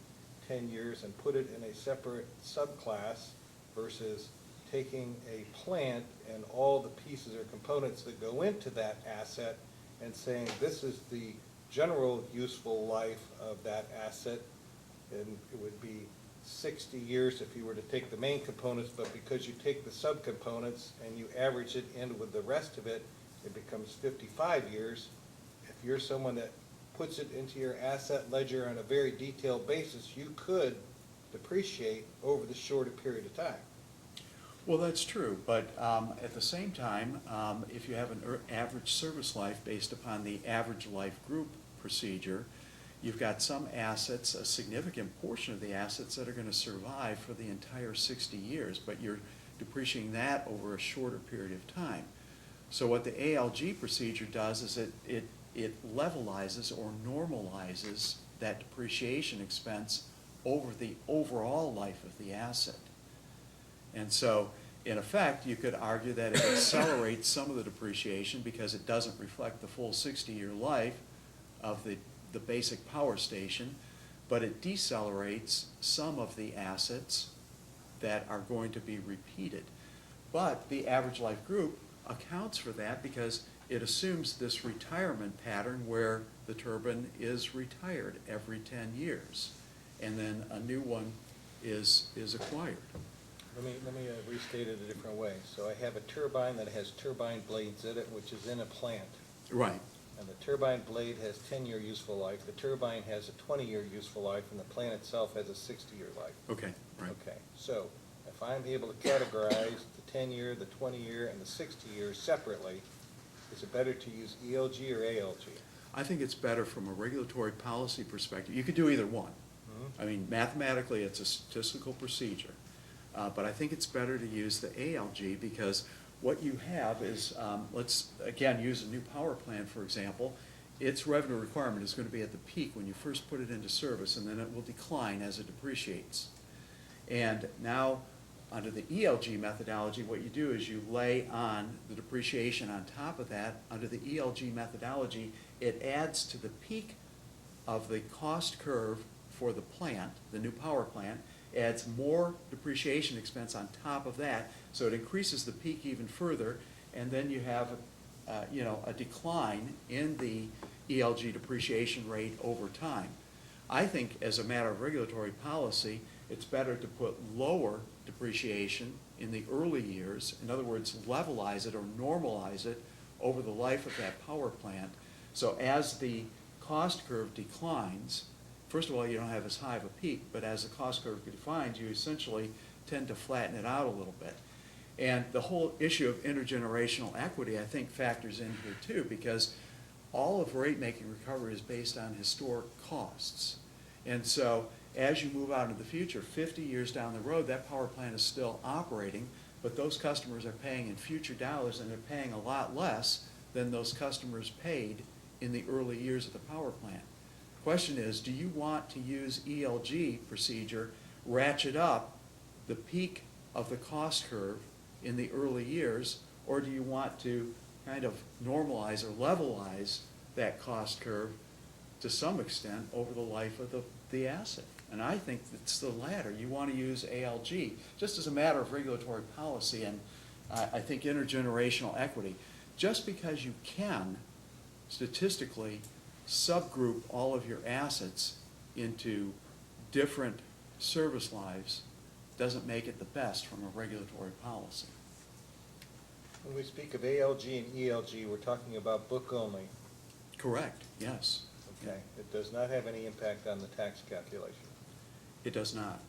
10 years and put it in a separate subclass versus taking a plant and all the pieces or components that go into that asset and saying this is the general useful life of that asset, and it would be 60 years if you were to take the main components, but because you take the subcomponents and you average it in with the rest of it, it becomes 55 years. If you're someone that puts it into your asset ledger on a very detailed basis, you could depreciate over the shorter period of time. Well, that's true, but at the same time, if you have an average service life based upon the average life group procedure, you've got some assets, a significant portion of the assets that are going to survive for the entire 60 years, but you're depreciating that over a shorter period of time. So what the ALG procedure does is it levelizes or normalizes that depreciation expense over the overall life of the asset. And so, in effect, you could argue that it accelerates some of the depreciation because it doesn't reflect the full 60-year life of the basic power station, but it decelerates some of the assets that are going to be repeated. But the average life group accounts for that because it assumes this retirement pattern where the turbine is retired every 10 years, and then a new one is acquired. Let me restate it a different way. So I have a turbine that has turbine blades in it, which is in a plant. Right. And the turbine blade has 10-year useful life. The turbine has a 20-year useful life, and the plant itself has a 60-year life. Okay, right. Okay, so if I'm able to categorize the 10-year, the 20-year, and the 60-year separately, is it better to use ELG or ALG? I think it's better from a regulatory policy perspective. You could do either one. I mean, mathematically, it's a statistical procedure. But I think it's better to use the ALG because what you have is, let's, again, use a new power plant, for example. Its revenue requirement is going to be at the peak when you first put it into service, and then it will decline as it depreciates. And now, under the ELG methodology, what you do is you lay on the depreciation on top of that. Under the ELG methodology, it adds to the peak of the cost curve for the plant, the new power plant, adds more depreciation expense on top of that, so it increases the peak even further, and then you have a decline in the ELG depreciation rate over time. I think as a matter of regulatory policy, it's better to put lower depreciation in the early years, in other words, levelize it or normalize it over the life of that power plant. So as the cost curve declines, first of all, you don't have as high of a peak, but as the cost curve declines, you essentially tend to flatten it out a little bit. And the whole issue of intergenerational equity, I think, factors in here too, because all of rate-making recovery is based on historic costs. And so as you move out into the future, 50 years down the road, that power plant is still operating, but those customers are paying in future dollars, and they're paying a lot less than those customers paid in the early years of the power plant. Question is, do you want to use ELG procedure, ratchet up the peak of the cost curve in the early years, or do you want to kind of normalize or levelize that cost curve to some extent over the life of the asset? And I think it's the latter. You want to use ALG, just as a matter of regulatory policy and I think intergenerational equity. Just because you can statistically subgroup all of your assets into different service lives doesn't make it the best from a regulatory policy. When we speak of ALG and ELG, we're talking about book only. Correct, yes. Okay. It does not have any impact on the tax calculation. It does not.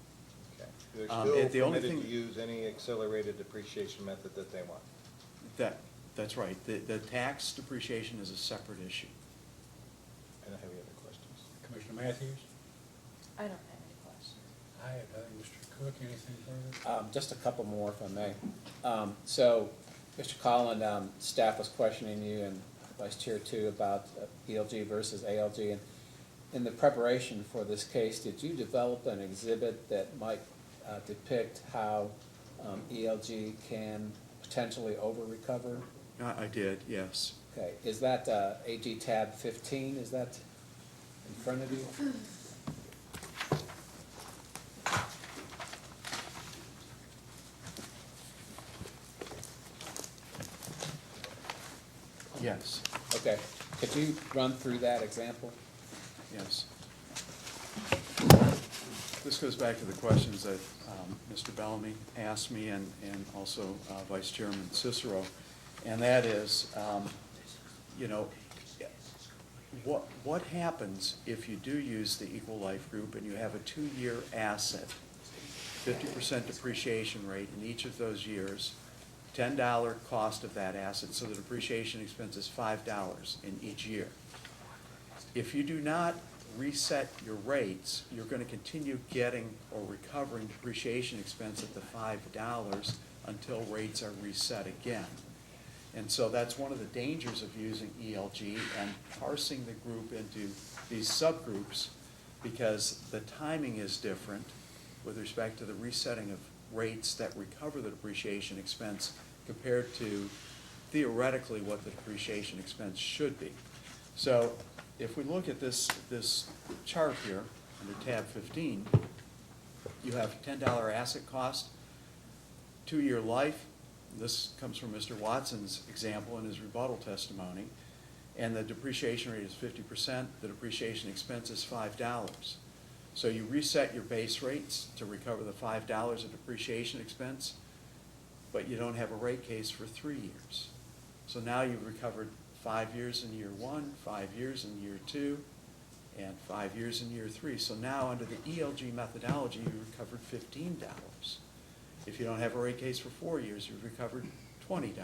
Okay. They're the still only permitted to thing- use any accelerated depreciation method that they want. That's right. The tax depreciation is a separate issue. I don't have any other questions. Commissioner Matthews? I don't have any questions. I have nothing. Mr. Cook, anything further? Just a couple more, if I may. So, Mr. Collin, staff was questioning you, and Vice Chair too, about ELG versus ALG. And in the preparation for this case, did you develop an exhibit that might depict how ELG can potentially over-recover? I did, yes. Okay, is that AG tab 15, is that in front of you? Yes, Okay, could you run through that example? yes. This goes back to the questions that Mr. Bellamy asked me and also Vice Chairman Cicero. And that is, what happens if you do use the equal life group and you have a 2-year asset, 50% depreciation rate in each of those years, $10 cost of that asset, so the depreciation expense is $5 in each year. If you do not reset your rates, you're going to continue getting or recovering depreciation expense at the $5 until rates are reset again. And so that's one of the dangers of using ELG and parsing the group into these subgroups, because the timing is different with respect to the resetting of rates that recover the depreciation expense compared to theoretically what the depreciation expense should be. So if we look at this chart here under tab 15, you have $10 asset cost, 2-year life. This comes from Mr. Watson's example in his rebuttal testimony, and the depreciation rate is 50%, the depreciation expense is $5. So you reset your base rates to recover the $5 of depreciation expense, but you don't have a rate case for 3 years. So now you've recovered 5 years in year 1, 5 years in year 2, and 5 years in year 3. So now under the ELG methodology, you recovered $15. If you don't have a rate case for 4 years, you've recovered $20.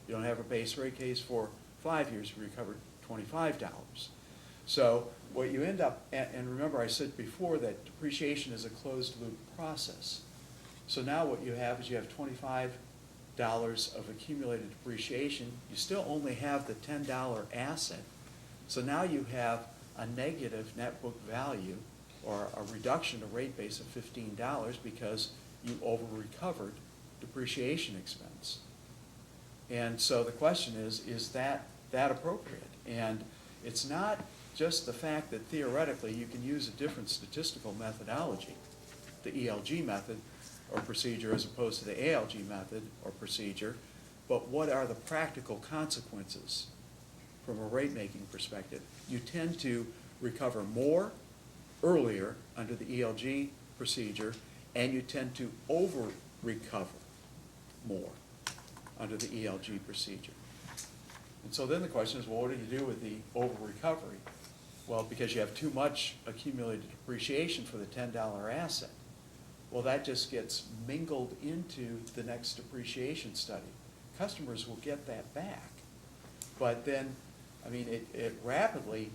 You don't have a base rate case for 5 years, you've recovered $25. So what you end up, and remember I said before that depreciation is a closed loop process. So now what you have is you have $25 of accumulated depreciation. You still only have the $10 asset. So now you have a negative net book value or a reduction to rate base of $15 because you over-recovered depreciation expense. And so the question is that appropriate? And it's not just the fact that theoretically you can use a different statistical methodology, the ELG method or procedure as opposed to the ALG method or procedure, but what are the practical consequences from a rate-making perspective? You tend to recover more earlier under the ELG procedure, and you tend to over-recover more under the ELG procedure. And so then the question is, well, what do you do with the over-recovery? Well, because you have too much accumulated depreciation for the $10 asset, well, that just gets mingled into the next depreciation study. Customers will get that back. But then, I mean, it rapidly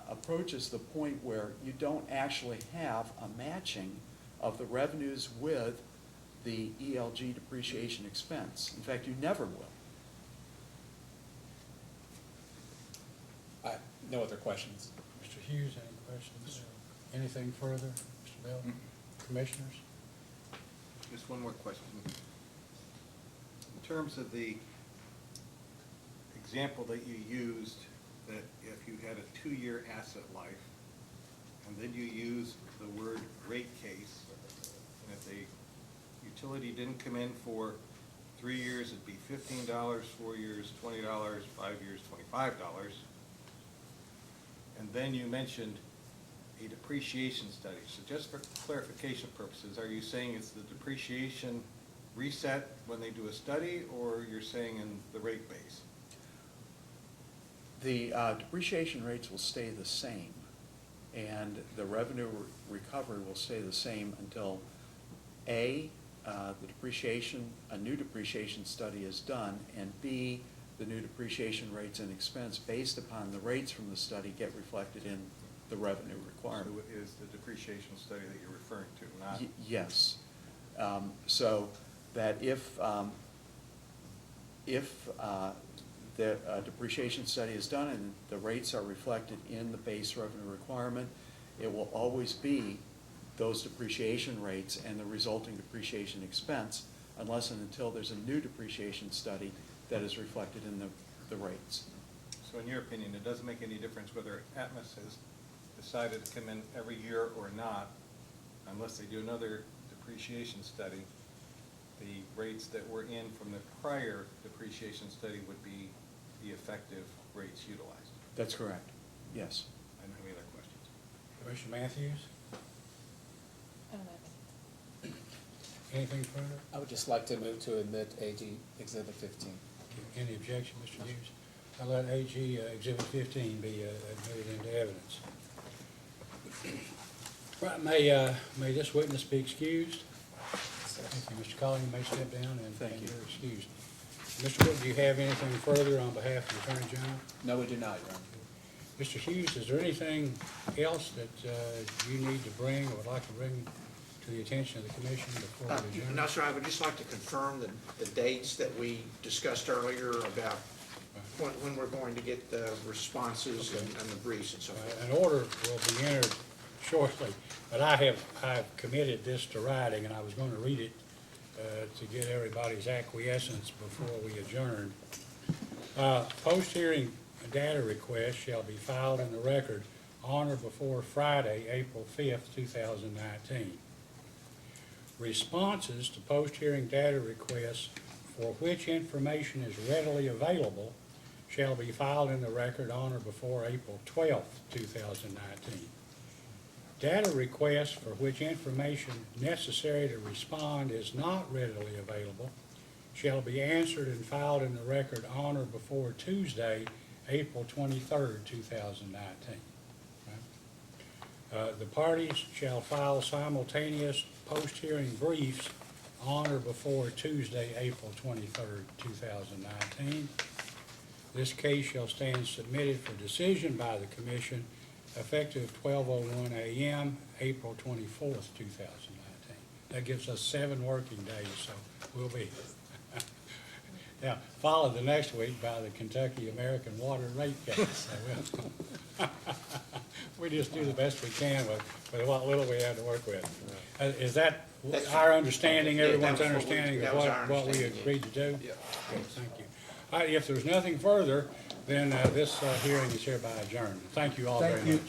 approaches the point where you don't actually have a matching of the revenues with the ELG depreciation expense. In fact, you never will. No other questions? Mr. Hughes, any questions? Anything further, Mr. Bell? Commissioners? Just one more question. In terms of the example that you used, that if you had a 2-year asset life, and then you use the word rate case, and if the utility didn't come in for 3 years, it'd be $15, 4 years, $20, 5 years, $25. And then you mentioned a depreciation study. So just for clarification purposes, are you saying it's the depreciation reset when they do a study, or you're saying in the rate base? The depreciation rates will stay the same, and the revenue recovery will stay the same until A, the depreciation, a new depreciation study is done, and B, the new depreciation rates and expense based upon the rates from the study get reflected in the revenue requirement. So it is the depreciation study that you're referring to, not? Yes. So that if the depreciation study is done and the rates are reflected in the base revenue requirement, it will always be those depreciation rates and the resulting depreciation expense unless and until there's a new depreciation study that is reflected in the rates. So in your opinion, it doesn't make any difference whether Atmos has decided to come in every year or not, unless they do another depreciation study, the rates that were in from the prior depreciation study would be the effective rates utilized? That's correct, yes. I don't have any other questions. Commissioner Matthews? I don't know. Anything further? I would just like to move to admit AG Exhibit 15. Any objection, Mr. Hughes? I'll let AG Exhibit 15 be admitted into evidence. Right, may this witness be excused? Thank you, Mr. Collins, you may step down and Thank you. you're excused. Mr. Wood, do you have anything further on behalf of the Attorney General? No, we do not, Your Honor. Mr. Hughes, is there anything else that you need to bring or would like to bring to the attention of the commission before we adjourn? No, sir, I would just like to confirm the dates that we discussed earlier about when we're going to get the responses and the briefs and so forth. An order will be entered shortly, but I've committed this to writing, and I was going to read it to get everybody's acquiescence before we adjourn. Post-hearing data requests shall be filed in the record on or before Friday, April 5th, 2019. Responses to post-hearing data requests for which information is readily available shall be filed in the record on or before April 12th, 2019. Data requests for which information necessary to respond is not readily available shall be answered and filed in the record on or before Tuesday, April 23rd, 2019. The parties shall file simultaneous post-hearing briefs on or before Tuesday, April 23rd, 2019. This case shall stand submitted for decision by the commission effective 12:01 a.m., April 24th, 2019. That gives us 7 working days, so we'll be. Now, followed the next week by the Kentucky American Water rate case. So we just do the best we can with what little we have to work with. Is that our understanding, Yeah, that everyone's was what we- understanding that of was our what we understanding, yeah. agreed to do? Yeah. Thank you. All right, if there's nothing further, then this hearing is hereby adjourned. Thank you all very much.